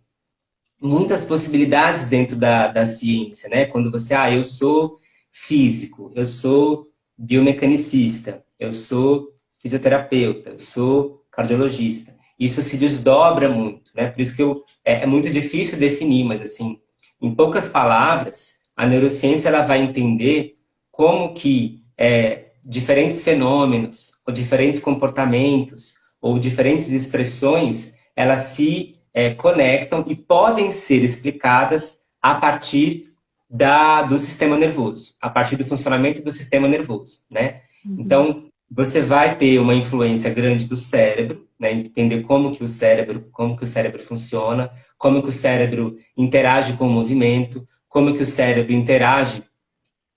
muitas possibilidades dentro da ciência, né? Quando você, eu sou físico, eu sou biomecanicista, eu sou fisioterapeuta, eu sou cardiologista. Isso se desdobra muito, né? Por isso que é muito difícil definir, mas assim, em poucas palavras, a neurociência ela vai entender como que diferentes fenômenos, ou diferentes comportamentos, ou diferentes expressões, elas se conectam e podem ser explicadas a partir do sistema nervoso, a partir do funcionamento do sistema nervoso, né? Uhum. Então, você vai ter uma influência grande do cérebro, né? Entender como que o cérebro funciona, como que o cérebro interage com o movimento, como que o cérebro interage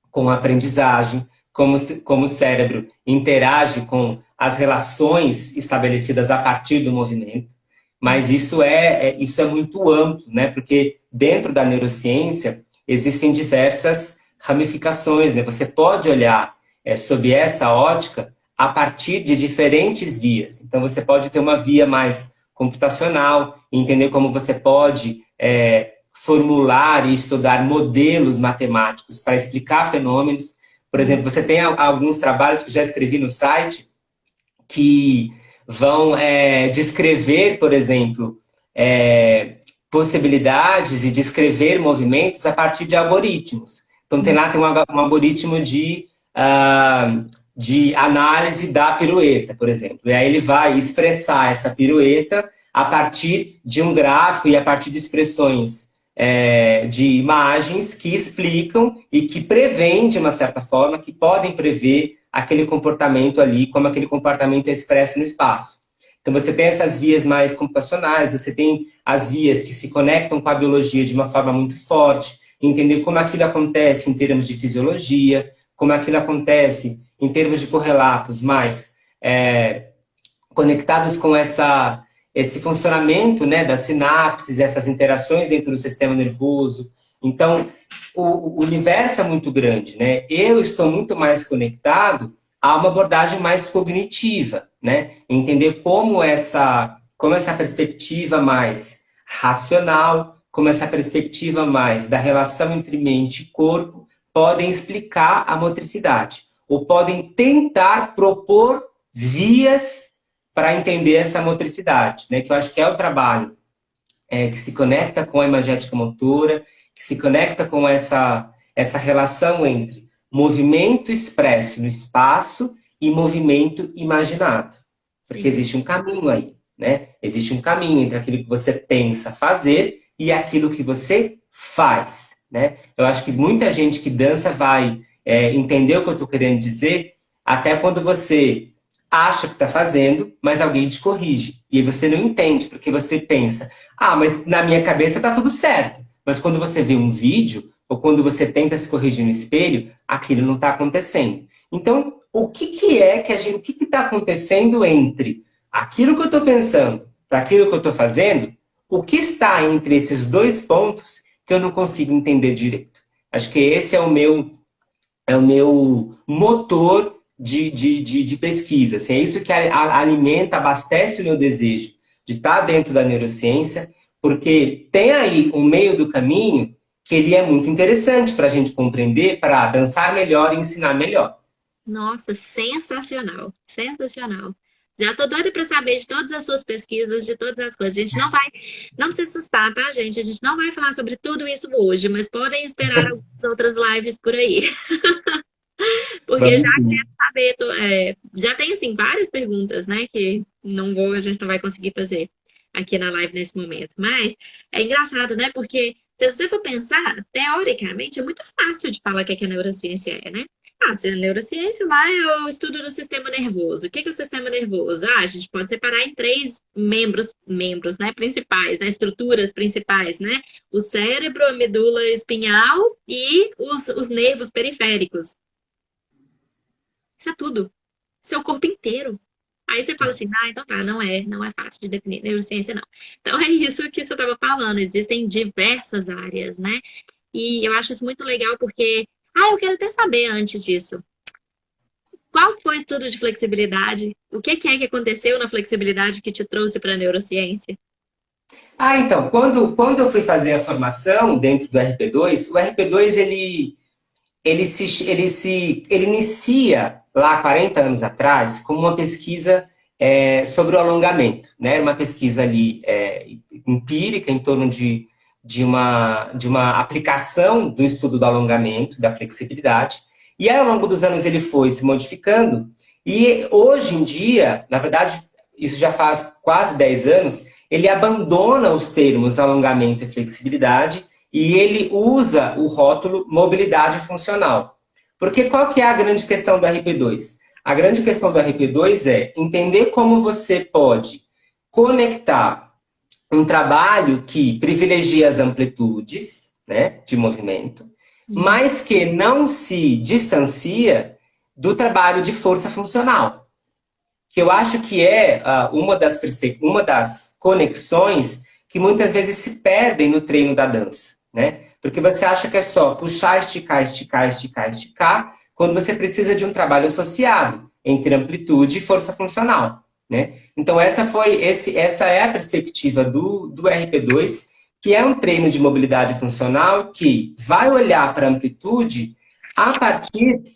com a aprendizagem, como o cérebro interage com as relações estabelecidas a partir do movimento. Mas isso é muito amplo, né? Porque dentro da neurociência existem diversas ramificações, né? Você pode olhar sob essa ótica a partir de diferentes vias. Então, você pode ter uma via mais computacional, entender como você pode formular e estudar modelos matemáticos para explicar fenômenos. Por exemplo, você tem alguns trabalhos que eu já escrevi no site que vão descrever, por exemplo, possibilidades e descrever movimentos a partir de algoritmos. Então, tem um algoritmo de análise da pirueta, por exemplo. E aí ele vai expressar essa pirueta a partir de um gráfico e a partir de expressões de imagens que explicam e que prevêem, de uma certa forma, que podem prever aquele comportamento ali, como aquele comportamento é expresso no espaço. Então, você tem essas vias mais computacionais, você tem as vias que se conectam com a biologia de uma forma muito forte, entender como aquilo acontece em termos de fisiologia, como aquilo acontece em termos de correlatos mais conectados com esse funcionamento, né, das sinapses, essas interações dentro do sistema nervoso. Então, o universo é muito grande, né? Eu estou muito mais conectado a uma abordagem mais cognitiva, né? Entender como essa perspectiva mais racional, como essa perspectiva mais da relação entre mente e corpo podem explicar a motricidade, ou podem tentar propor vias para entender essa motricidade, né? Que eu acho que é o trabalho que se conecta com a imagética motora, que se conecta com essa relação entre movimento expresso no espaço e movimento imaginado. Porque Sim. existe um caminho aí, né? Existe um caminho entre aquilo que você pensa fazer e aquilo que você faz, né? Eu acho que muita gente que dança vai entender o que eu estou querendo dizer até quando você acha que está fazendo, mas alguém te corrige. E aí você não entende, porque você pensa, mas na minha cabeça está tudo certo. Mas quando você vê um vídeo, ou quando você tenta se corrigir no espelho, aquilo não está acontecendo. Então, o que está acontecendo entre aquilo que eu estou pensando para aquilo que eu estou fazendo? O que está entre esses dois pontos que eu não consigo entender direito? Acho que esse é o meu motor de pesquisa. Assim, é isso que alimenta, abastece o meu desejo de estar dentro da neurociência, porque tem aí um meio do caminho que ele é muito interessante para a gente compreender, para dançar melhor e ensinar melhor. Nossa, sensacional, sensacional. Já tô doida para saber de todas as suas pesquisas, de todas as coisas. A gente não vai, não precisa assustar, tá, gente? A gente não vai falar sobre tudo isso hoje, mas podem esperar algumas outras lives por aí. Porque já Vamos sim. quero saber, já tem assim várias perguntas, né, que não vou, a gente não vai conseguir fazer aqui na live nesse momento. Mas é engraçado, né? Porque se você for pensar, teoricamente é muito fácil de falar o que a neurociência é, né? Ah, se a neurociência lá é o estudo do sistema nervoso. O que é o sistema nervoso? Ah, a gente pode separar em três membros, né, principais, né, estruturas principais, né? O cérebro, a medula espinhal e os nervos periféricos. Isso é tudo. Seu corpo inteiro. Aí você fala assim, ah, então tá, não é fácil de definir neurociência, não. Então é isso que você estava falando, existem diversas áreas, né? E eu acho isso muito legal porque, eu quero até saber antes disso, qual foi o estudo de flexibilidade? O que é que aconteceu na flexibilidade que te trouxe para a neurociência? Então, quando eu fui fazer a formação dentro do RP2, o RP2 ele inicia lá 40 anos atrás como uma pesquisa sobre o alongamento, né? Uma pesquisa ali empírica em torno de uma aplicação do estudo do alongamento, da flexibilidade. E aí, ao longo dos anos ele foi se modificando e hoje em dia, na verdade, isso já faz quase 10 anos, ele abandona os termos alongamento e flexibilidade e ele usa o rótulo mobilidade funcional. Porque qual que é a grande questão do RP2? A grande questão do RP2 é entender como você pode conectar um trabalho que privilegia as amplitudes, né, de movimento, Uhum. mas que não se distancia do trabalho de força funcional, que eu acho que é uma das conexões que muitas vezes se perdem no treino da dança, né? Porque você acha que é só puxar, esticar, esticar, esticar, esticar, quando você precisa de um trabalho associado entre amplitude e força funcional, né? Então essa é a perspectiva do RP2, que é um treino de mobilidade funcional que vai olhar para a amplitude a partir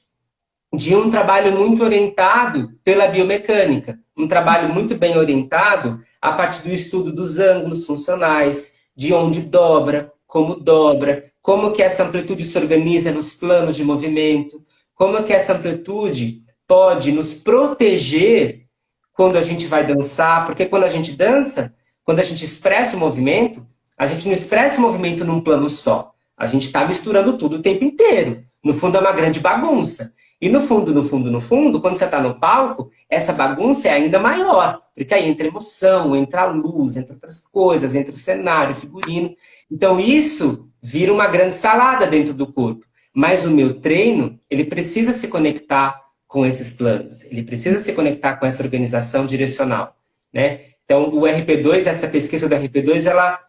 de um trabalho muito orientado pela biomecânica, um trabalho muito bem orientado a partir do estudo dos ângulos funcionais, de onde dobra, como que essa amplitude se organiza nos planos de movimento, como que essa amplitude pode nos proteger quando a gente vai dançar, porque quando a gente dança, quando a gente expressa o movimento, a gente não expressa o movimento num plano só. A gente está misturando tudo o tempo inteiro. No fundo, é uma grande bagunça. E no fundo, no fundo, no fundo, quando você está no palco, essa bagunça é ainda maior. Porque aí entra emoção, entra a luz, entra outras coisas, entra o cenário, o figurino. Então isso vira uma grande salada dentro do corpo. Mas o meu treino, ele precisa se conectar com esses planos. Ele precisa se conectar com essa organização direcional, né? Então, o RP2, essa pesquisa do RP2, ela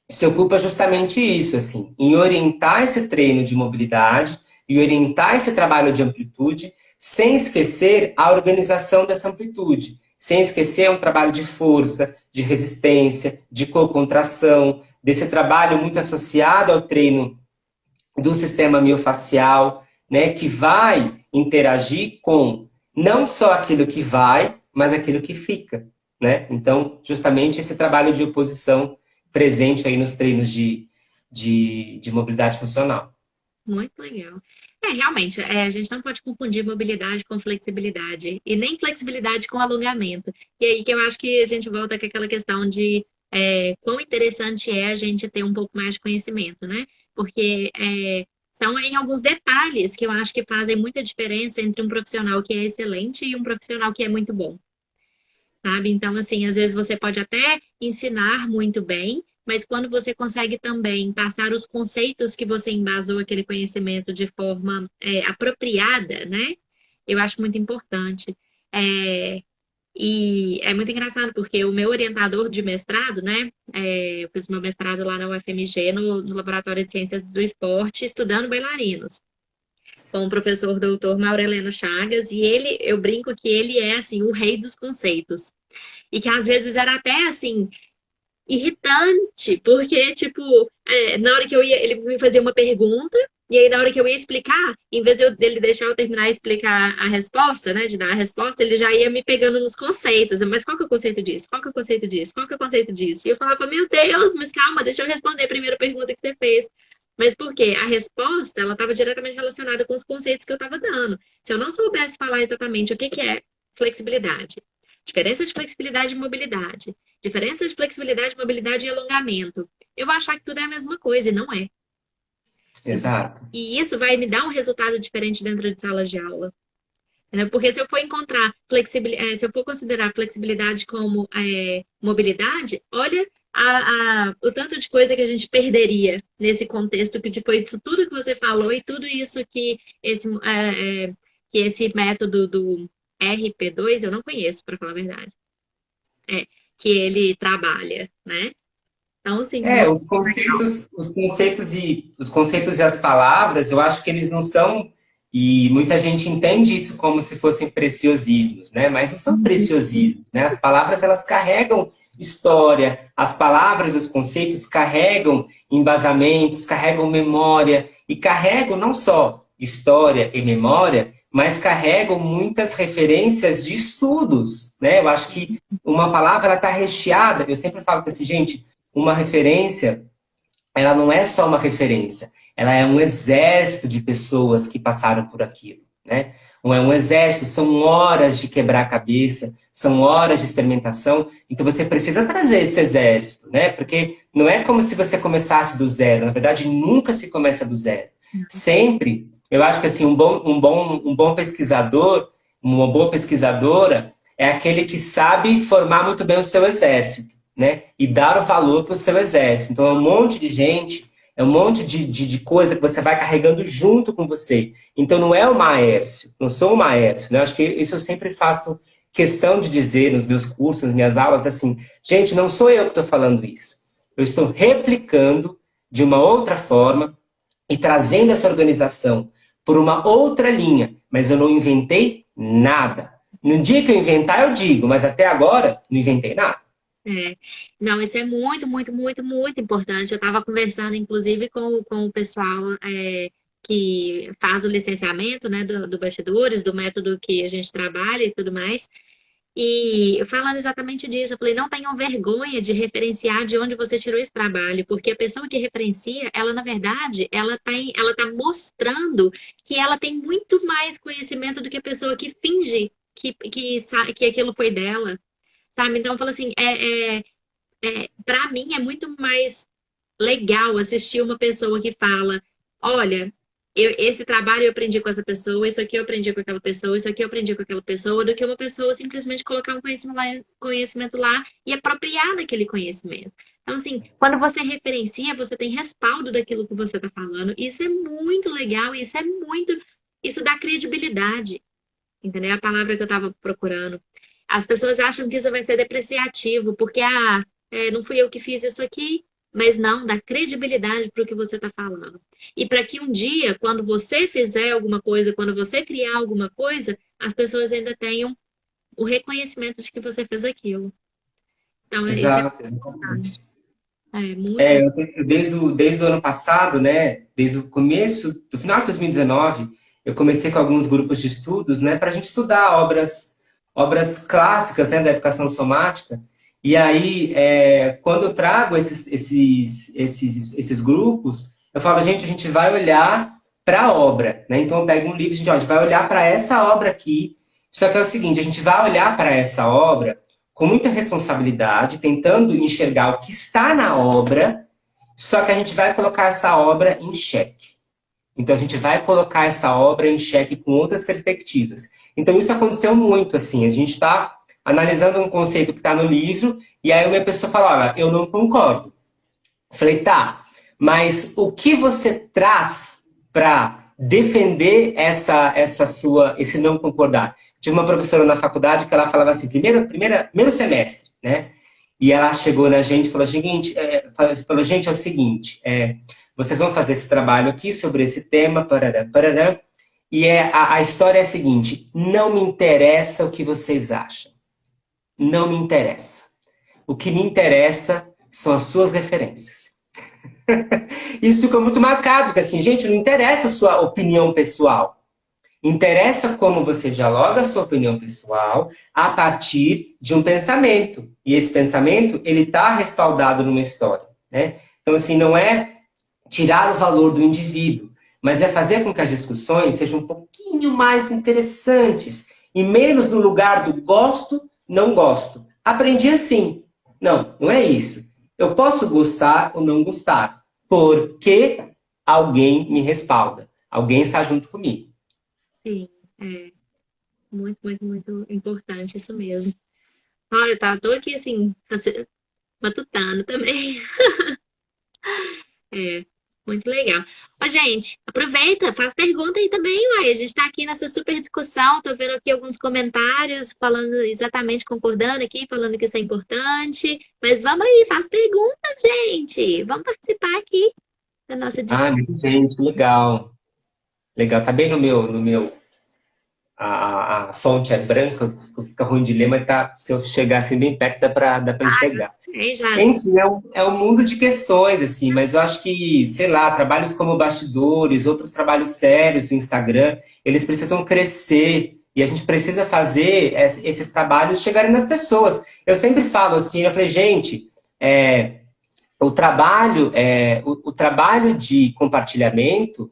se ocupa justamente isso, assim, em orientar esse treino de mobilidade e orientar esse trabalho de amplitude, sem esquecer a organização dessa amplitude, sem esquecer um trabalho de força, de resistência, de cocontração, desse trabalho muito associado ao treino do sistema miofacial, né, que vai interagir com não só aquilo que vai, mas aquilo que fica, né? Então, justamente esse trabalho de oposição presente aí nos treinos de mobilidade funcional. Muito legal. Realmente, a gente não pode confundir mobilidade com flexibilidade e nem flexibilidade com alongamento. E aí que eu acho que a gente volta com aquela questão de quão interessante é a gente ter um pouco mais de conhecimento, né? Porque são em alguns detalhes que eu acho que fazem muita diferença entre um profissional que é excelente e um profissional que é muito bom, sabe? Então, assim, às vezes você pode até ensinar muito bem, mas quando você consegue também passar os conceitos que você embasou aquele conhecimento de forma apropriada, né? Eu acho muito importante. É, e é muito engraçado porque o meu orientador de mestrado, né? Eu fiz meu mestrado lá na UFMG, no Laboratório de Ciências do Esporte, estudando bailarinos, com o professor doutor Maureleno Chagas, e ele, eu brinco que ele é, assim, o rei dos conceitos. E que às vezes era até assim, irritante, porque, tipo, na hora que eu ia, ele me fazia uma pergunta, e aí na hora que eu ia explicar, em vez dele deixar eu terminar e explicar a resposta, né, de dar a resposta, ele já ia me pegando nos conceitos. Mas qual que é o conceito disso? Qual que é o conceito disso? Qual que é o conceito disso? E eu falava, meu Deus, mas calma, deixa eu responder a primeira pergunta que você fez. Mas por quê? A resposta, ela estava diretamente relacionada com os conceitos que eu estava dando. Se eu não soubesse falar exatamente o que que é flexibilidade, diferença de flexibilidade e mobilidade, diferença de flexibilidade, mobilidade e alongamento, eu vou achar que tudo é a mesma coisa, e não é. Exato. E isso vai me dar um resultado diferente dentro de salas de aula. Entendeu? Porque se eu for encontrar flexibilidade, se eu for considerar flexibilidade como mobilidade, olha o tanto de coisa que a gente perderia nesse contexto que foi isso tudo que você falou e tudo isso que esse método do RP2 eu não conheço, para falar a verdade, é, que ele trabalha, né? Então, assim, É, muito os conceitos, os conceitos e as palavras, eu acho que eles não são, e muita gente entende isso como se fossem preciosismos, né? Mas não são preciosismos, né? As palavras, elas carregam história, as palavras, os conceitos carregam embasamentos, carregam memória, e carregam não só história e memória, mas carregam muitas referências de estudos, né? Eu acho que uma palavra, ela está recheada, eu sempre falo que assim, gente, uma referência, ela não é só uma referência, ela é um exército de pessoas que passaram por aquilo, né? Não é um exército, são horas de quebrar a cabeça, são horas de experimentação, então você precisa trazer esse exército, né? Porque não é como se você começasse do zero, na verdade nunca se começa do zero. Sempre, eu acho que assim, um bom pesquisador, uma boa pesquisadora, é aquele que sabe formar muito bem o seu exército, né? E dar o valor para o seu exército. Então, é um monte de gente, é um monte de coisa que você vai carregando junto com você. Então, não é o Maércio, não sou o Maércio, né? Acho que isso eu sempre faço questão de dizer nos meus cursos, nas minhas aulas, assim, gente, não sou eu que estou falando isso. Eu estou replicando de uma outra forma e trazendo essa organização por uma outra linha, mas eu não inventei nada. No dia que eu inventar, eu digo, mas até agora, não inventei nada. É. Não, isso é muito, muito, muito, muito importante. Eu estava conversando, inclusive, com o pessoal que faz o licenciamento, né, do bastidores, do método que a gente trabalha e tudo mais. E falando exatamente disso, eu falei, não tenham vergonha de referenciar de onde você tirou esse trabalho, porque a pessoa que referencia, ela, na verdade, ela tá mostrando que ela tem muito mais conhecimento do que a pessoa que finge que aquilo foi dela. Sabe? Então, eu falo assim, para mim é muito mais legal assistir uma pessoa que fala, olha, esse trabalho eu aprendi com essa pessoa, isso aqui eu aprendi com aquela pessoa, isso aqui eu aprendi com aquela pessoa, do que uma pessoa simplesmente colocar um conhecimento lá e apropriar daquele conhecimento. Então, assim, quando você referencia, você tem respaldo daquilo que você está falando. Isso é muito legal, isso dá credibilidade, entendeu? É a palavra que eu estava procurando. As pessoas acham que isso vai ser depreciativo, porque, não fui eu que fiz isso aqui, mas não, dá credibilidade para o que você está falando. E para que um dia, quando você fizer alguma coisa, quando você criar alguma coisa, as pessoas ainda tenham o reconhecimento de que você fez aquilo. Então, isso é Exato, exatamente. importante. É muito. Desde o ano passado, né, desde o começo, do final de 2019, eu comecei com alguns grupos de estudos, né, para a gente estudar obras clássicas, né, da educação somática. E aí, quando eu trago esses grupos, eu falo, gente, a gente vai olhar para a obra, né? Então eu pego um livro, a gente vai olhar para essa obra aqui. Só que é o seguinte, a gente vai olhar para essa obra com muita responsabilidade, tentando enxergar o que está na obra, só que a gente vai colocar essa obra em xeque. Então a gente vai colocar essa obra em xeque com outras perspectivas. Então isso aconteceu muito, assim, a gente está analisando um conceito que está no livro, e aí uma pessoa fala, olha, eu não concordo. Eu falei, tá, mas o que você traz para defender esse não concordar? Tive uma professora na faculdade que ela falava assim, primeiro semestre, né? E ela chegou na gente e falou, gente, é o seguinte, vocês vão fazer esse trabalho aqui sobre esse tema, parará, parará, e a história é a seguinte, não me interessa o que vocês acham. Não me interessa. O que me interessa são as suas referências. Isso fica muito marcado, porque assim, gente, não interessa a sua opinião pessoal. Interessa como você dialoga a sua opinião pessoal a partir de um pensamento. E esse pensamento, ele está respaldado numa história, né? Então, assim, não é tirar o valor do indivíduo, mas é fazer com que as discussões sejam um pouquinho mais interessantes e menos no lugar do gosto, não gosto. Aprendi assim. Não, não é isso. Eu posso gostar ou não gostar, porque alguém me respalda. Alguém está junto comigo. Sim, é muito, muito, muito importante isso mesmo. Olha, tô aqui assim, matutando também. É, muito legal. Ó, gente, aproveita, faz pergunta aí também, uai. A gente tá aqui nessa super discussão, tô vendo aqui alguns comentários falando exatamente, concordando aqui, falando que isso é importante. Mas vamos aí, faz perguntas, gente. Vamos participar aqui da nossa Ah, discussão. muito gente, legal. Legal, tá bem no meu a fonte é branca, fica ruim de ler, mas tá, se eu chegar assim bem perto, dá pra enxergar. Aí já. Enfim, é um mundo de questões, assim, mas eu acho que, sei lá, trabalhos como bastidores, outros trabalhos sérios no Instagram, eles precisam crescer e a gente precisa fazer esses trabalhos chegarem nas pessoas. Eu sempre falo assim, eu falei, gente, o trabalho de compartilhamento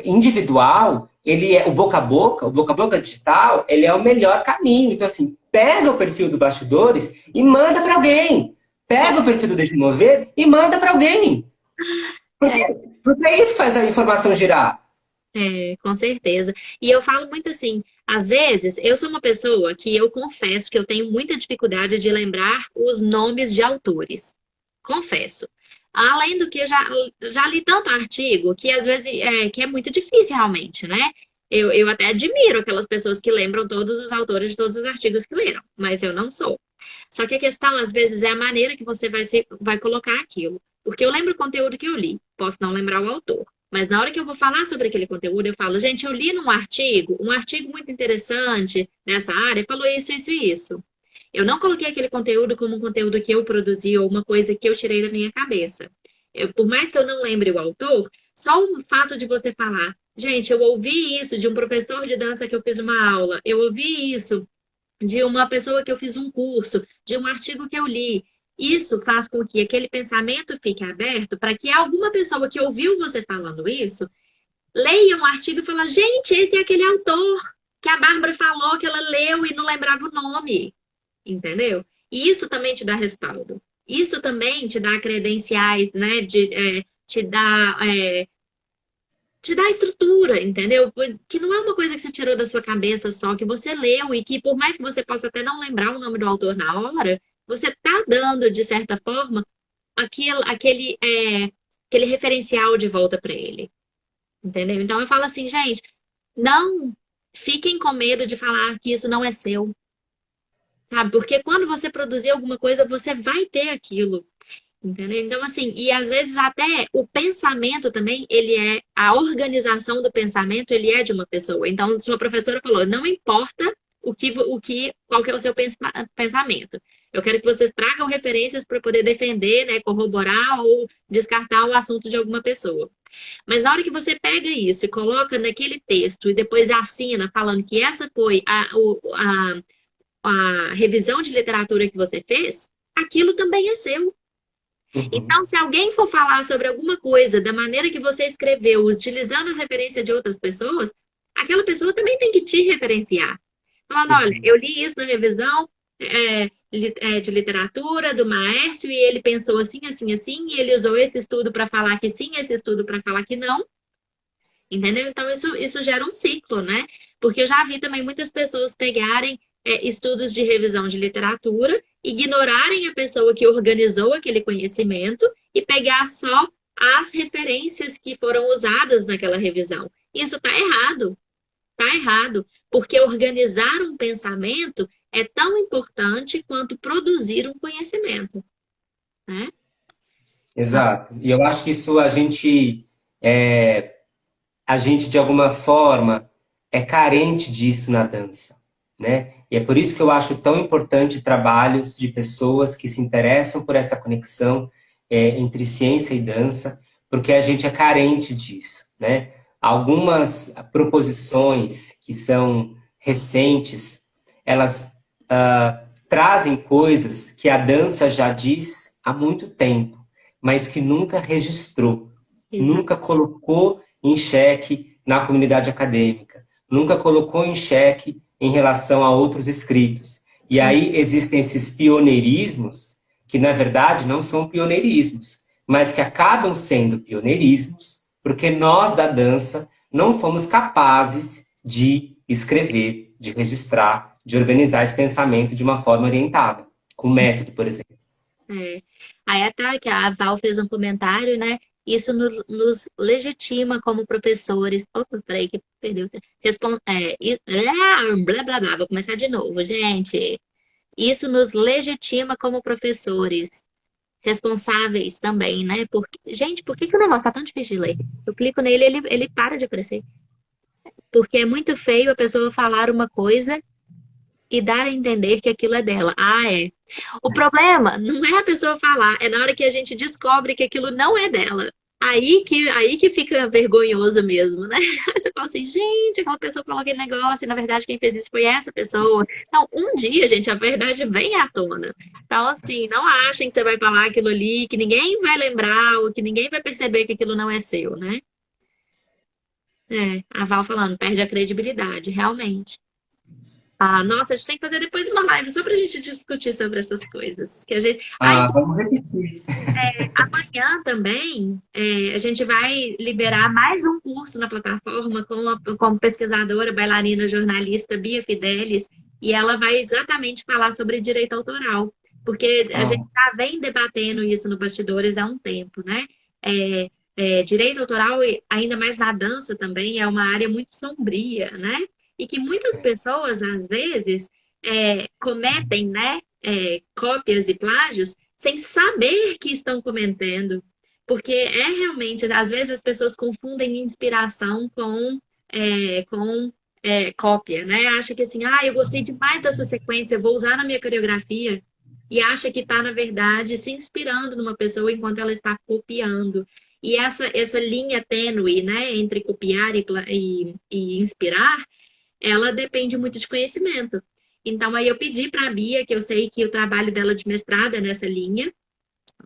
individual, ele é o boca a boca digital, ele é o melhor caminho. Então, assim, pega o perfil do Bastidores e manda para alguém. Pega o perfil do Deixa eu Mover e manda para alguém. Porque, É, porque é isso que faz a informação girar. com certeza. E eu falo muito assim, às vezes, eu sou uma pessoa que eu confesso que eu tenho muita dificuldade de lembrar os nomes de autores. Confesso. Além do que eu já li tanto artigo que às vezes que é muito difícil realmente, né? Eu até admiro aquelas pessoas que lembram todos os autores de todos os artigos que leram, mas eu não sou. Só que a questão, às vezes, é a maneira que você vai colocar aquilo. Porque eu lembro o conteúdo que eu li, posso não lembrar o autor. Mas na hora que eu vou falar sobre aquele conteúdo, eu falo, gente, eu li num artigo, um artigo muito interessante nessa área, falou isso, isso e isso. Eu não coloquei aquele conteúdo como um conteúdo que eu produzi ou uma coisa que eu tirei da minha cabeça. Por mais que eu não lembre o autor, só o fato de você falar, gente, eu ouvi isso de um professor de dança que eu fiz uma aula, eu ouvi isso de uma pessoa que eu fiz um curso, de um artigo que eu li. Isso faz com que aquele pensamento fique aberto para que alguma pessoa que ouviu você falando isso leia um artigo e fala, gente, esse é aquele autor que a Bárbara falou que ela leu e não lembrava o nome, entendeu? E isso também te dá respaldo. Isso também te dá credenciais, né? Te dá te dá estrutura, entendeu? Que não é uma coisa que você tirou da sua cabeça só, que você leu e que, por mais que você possa até não lembrar o nome do autor na hora, você tá dando, de certa forma, aquele referencial de volta para ele, entendeu? Então eu falo assim, gente, não fiquem com medo de falar que isso não é seu, sabe? Porque quando você produzir alguma coisa, você vai ter aquilo. Entendeu? Então, assim, e às vezes até o pensamento também, a organização do pensamento, ele é de uma pessoa. Então, sua professora falou, não importa qual que é o seu pensamento. Eu quero que vocês tragam referências para poder defender, né, corroborar ou descartar o assunto de alguma pessoa. Mas na hora que você pega isso e coloca naquele texto e depois assina falando que essa foi a revisão de literatura que você fez, aquilo também é seu. Uhum. Então, se alguém for falar sobre alguma coisa da maneira que você escreveu, utilizando a referência de outras pessoas, aquela pessoa também tem que te referenciar. Falando, olha, Uhum. eu li isso na revisão de literatura do Maércio e ele pensou assim, assim, assim, e ele usou esse estudo para falar que sim, esse estudo para falar que não. Entendeu? Então, isso gera um ciclo, né? Porque eu já vi também muitas pessoas pegarem estudos de revisão de literatura, ignorarem a pessoa que organizou aquele conhecimento e pegar só as referências que foram usadas naquela revisão. Isso está errado, porque organizar um pensamento é tão importante quanto produzir um conhecimento, né? Então, Exato. E eu acho que isso a gente de alguma forma é carente disso na dança. né? E é por isso que eu acho tão importante trabalhos de pessoas que se interessam por essa conexão entre ciência e dança, porque a gente é carente disso, né? Algumas proposições que são recentes, elas trazem coisas que a dança já diz há muito tempo, mas que nunca registrou, Exato. nunca colocou em xeque na comunidade acadêmica, nunca colocou em xeque em relação a outros escritos. E aí existem esses pioneirismos que, na verdade, não são pioneirismos, mas que acabam sendo pioneirismos porque nós da dança não fomos capazes de escrever, de registrar, de organizar esse pensamento de uma forma orientada, com método, por exemplo. É. Aí até que a Val fez um comentário, né? Isso nos legitima como professores. Opa, peraí que perdeu. Blá, blá, blá. Vou começar de novo, gente. Isso nos legitima como professores responsáveis também, né? Porque, gente, por que que o negócio tá tão difícil de ler? Eu clico nele, ele para de aparecer. Porque é muito feio a pessoa falar uma coisa e dar a entender que aquilo é dela. Ah, é. O problema não é a pessoa falar, é na hora que a gente descobre que aquilo não é dela. Aí que fica vergonhoso mesmo, né? Aí você fala assim, gente, aquela pessoa falou aquele negócio, e na verdade quem fez isso foi essa pessoa. Então, um dia, gente, a verdade vem à tona. Então, assim, não achem que você vai falar aquilo ali, que ninguém vai lembrar, ou que ninguém vai perceber que aquilo não é seu, né? É, a Val falando, perde a credibilidade, realmente. Ah, nossa, a gente tem que fazer depois uma live só pra gente discutir sobre essas coisas. Que a gente... Ah, Ah, vamos repetir. amanhã também a gente vai liberar mais um curso na plataforma com pesquisadora, bailarina, jornalista Bia Fidelis, e ela vai exatamente falar sobre direito autoral, porque a gente Ah, já vem debatendo isso no Bastidores há um tempo, né? É, direito autoral, e ainda mais na dança também, é uma área muito sombria, né? E que muitas pessoas, às vezes, cometem, né, cópias e plágios sem saber que estão cometendo. Porque é realmente, às vezes as pessoas confundem inspiração com cópia, né? Acha que assim, eu gostei demais dessa sequência, eu vou usar na minha coreografia. E acha que está, na verdade, se inspirando numa pessoa enquanto ela está copiando. E essa linha tênue, né, entre copiar e inspirar, ela depende muito de conhecimento. Então, aí eu pedi para a Bia, que eu sei que o trabalho dela de mestrado é nessa linha,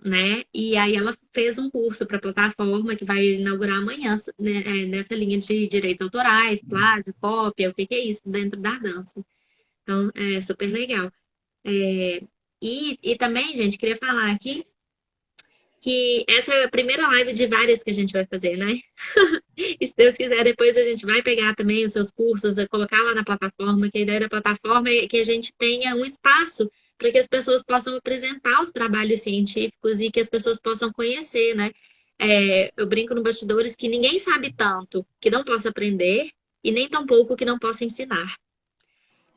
né? E aí ela fez um curso para a plataforma que vai inaugurar amanhã, né, nessa linha de direitos autorais, plágio, cópia, o que que é isso dentro da dança. Então, é super legal. É, e também, gente, queria falar aqui que essa é a primeira live de várias que a gente vai fazer, né? E se Deus quiser, depois a gente vai pegar também os seus cursos, colocar lá na plataforma, que a ideia da plataforma é que a gente tenha um espaço para que as pessoas possam apresentar os trabalhos científicos e que as pessoas possam conhecer, né? Eu brinco no bastidores que ninguém sabe tanto que não possa aprender e nem tão pouco que não possa ensinar.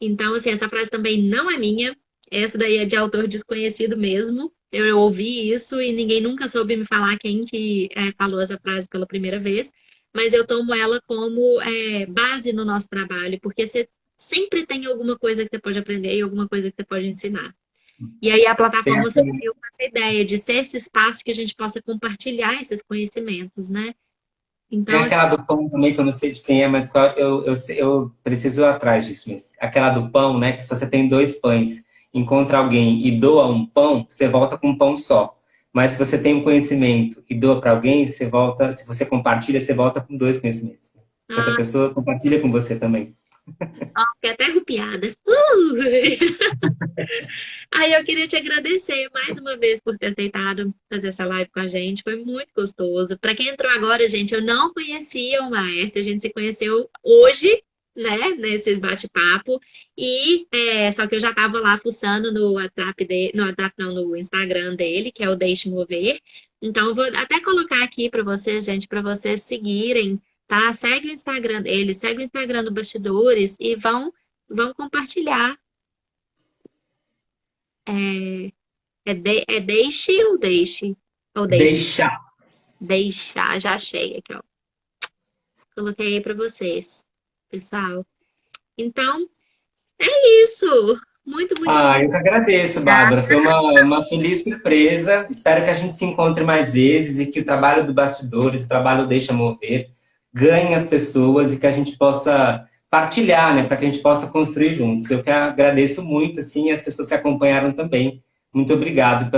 Então, assim, essa frase também não é minha, essa daí é de autor desconhecido mesmo. Eu ouvi isso e ninguém nunca soube me falar quem que falou essa frase pela primeira vez, mas eu tomo ela como base no nosso trabalho, porque você sempre tem alguma coisa que você pode aprender e alguma coisa que você pode ensinar. E aí a tem plataforma aquele, surgiu com essa ideia de ser esse espaço que a gente possa compartilhar esses conhecimentos, né? tem Então, aquela do pão também, que eu não sei de quem é, mas eu preciso ir atrás disso. Mas aquela do pão, né? Que se você tem dois pães, encontra alguém e doa um pão, você volta com um pão só. Mas se você tem um conhecimento e doa para alguém, você volta, se você compartilha, você volta com dois conhecimentos, né? Essa ah, pessoa compartilha com você também. fiquei até arrepiada. Aí eu queria te agradecer mais uma vez por ter aceitado fazer essa live com a gente. Foi muito gostoso. Para quem entrou agora, gente, eu não conhecia o Maestro. A gente se conheceu hoje, né, nesse bate-papo. E só que eu já estava lá fuçando no WhatsApp dele, no WhatsApp não, no Instagram dele, que é o Deixe Mover. Então eu vou até colocar aqui para vocês, gente, para vocês seguirem, tá? Segue o Instagram dele, segue o Instagram do Bastidores e vão compartilhar. É deixe ou deixe? Ou deixe? Deixar. Deixar, já achei aqui, ó. Coloquei aí pra vocês, pessoal. Então, Isso! Muito, muito, Ah, muito eu que agradeço, obrigada. Bárbara. Foi uma feliz surpresa. Espero que a gente se encontre mais vezes e que o trabalho do bastidores, o trabalho Deixa Mover, ganhe as pessoas e que a gente possa partilhar, né, para que a gente possa construir juntos. Eu que agradeço muito, assim, e as pessoas que acompanharam também. Muito obrigado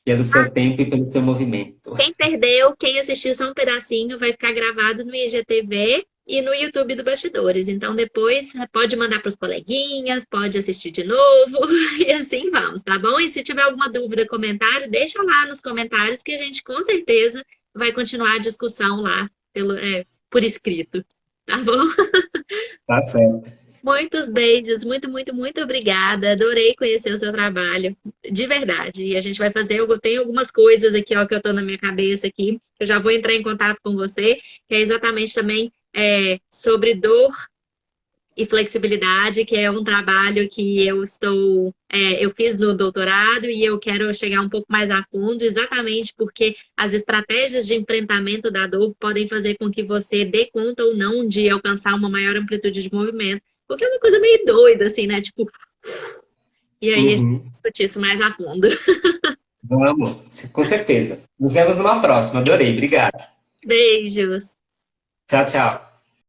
pelo seu tempo e pelo seu movimento. Quem perdeu, quem assistiu só um pedacinho, vai ficar gravado no IGTV e no YouTube do Bastidores. Então depois pode mandar para os coleguinhas, pode assistir de novo e assim vamos, tá bom? E se tiver alguma dúvida, comentário, deixa lá nos comentários que a gente com certeza vai continuar a discussão lá por escrito, tá bom? Tá certo. Muitos beijos, muito, muito, muito obrigada. Adorei conhecer o seu trabalho, de verdade. E a gente vai fazer, eu tenho algumas coisas aqui, ó, que eu tô na minha cabeça aqui. Eu já vou entrar em contato com você, que é exatamente também sobre dor e flexibilidade, que é um trabalho que eu fiz no doutorado e eu quero chegar um pouco mais a fundo, exatamente porque as estratégias de enfrentamento da dor podem fazer com que você dê conta ou não de alcançar uma maior amplitude de movimento, porque é uma coisa meio doida, assim, né? Tipo, e aí a gente Uhum. discute isso mais a fundo. Vamos, com certeza. Nos vemos numa próxima. Adorei. Obrigado. Beijos! Tchau, tchau.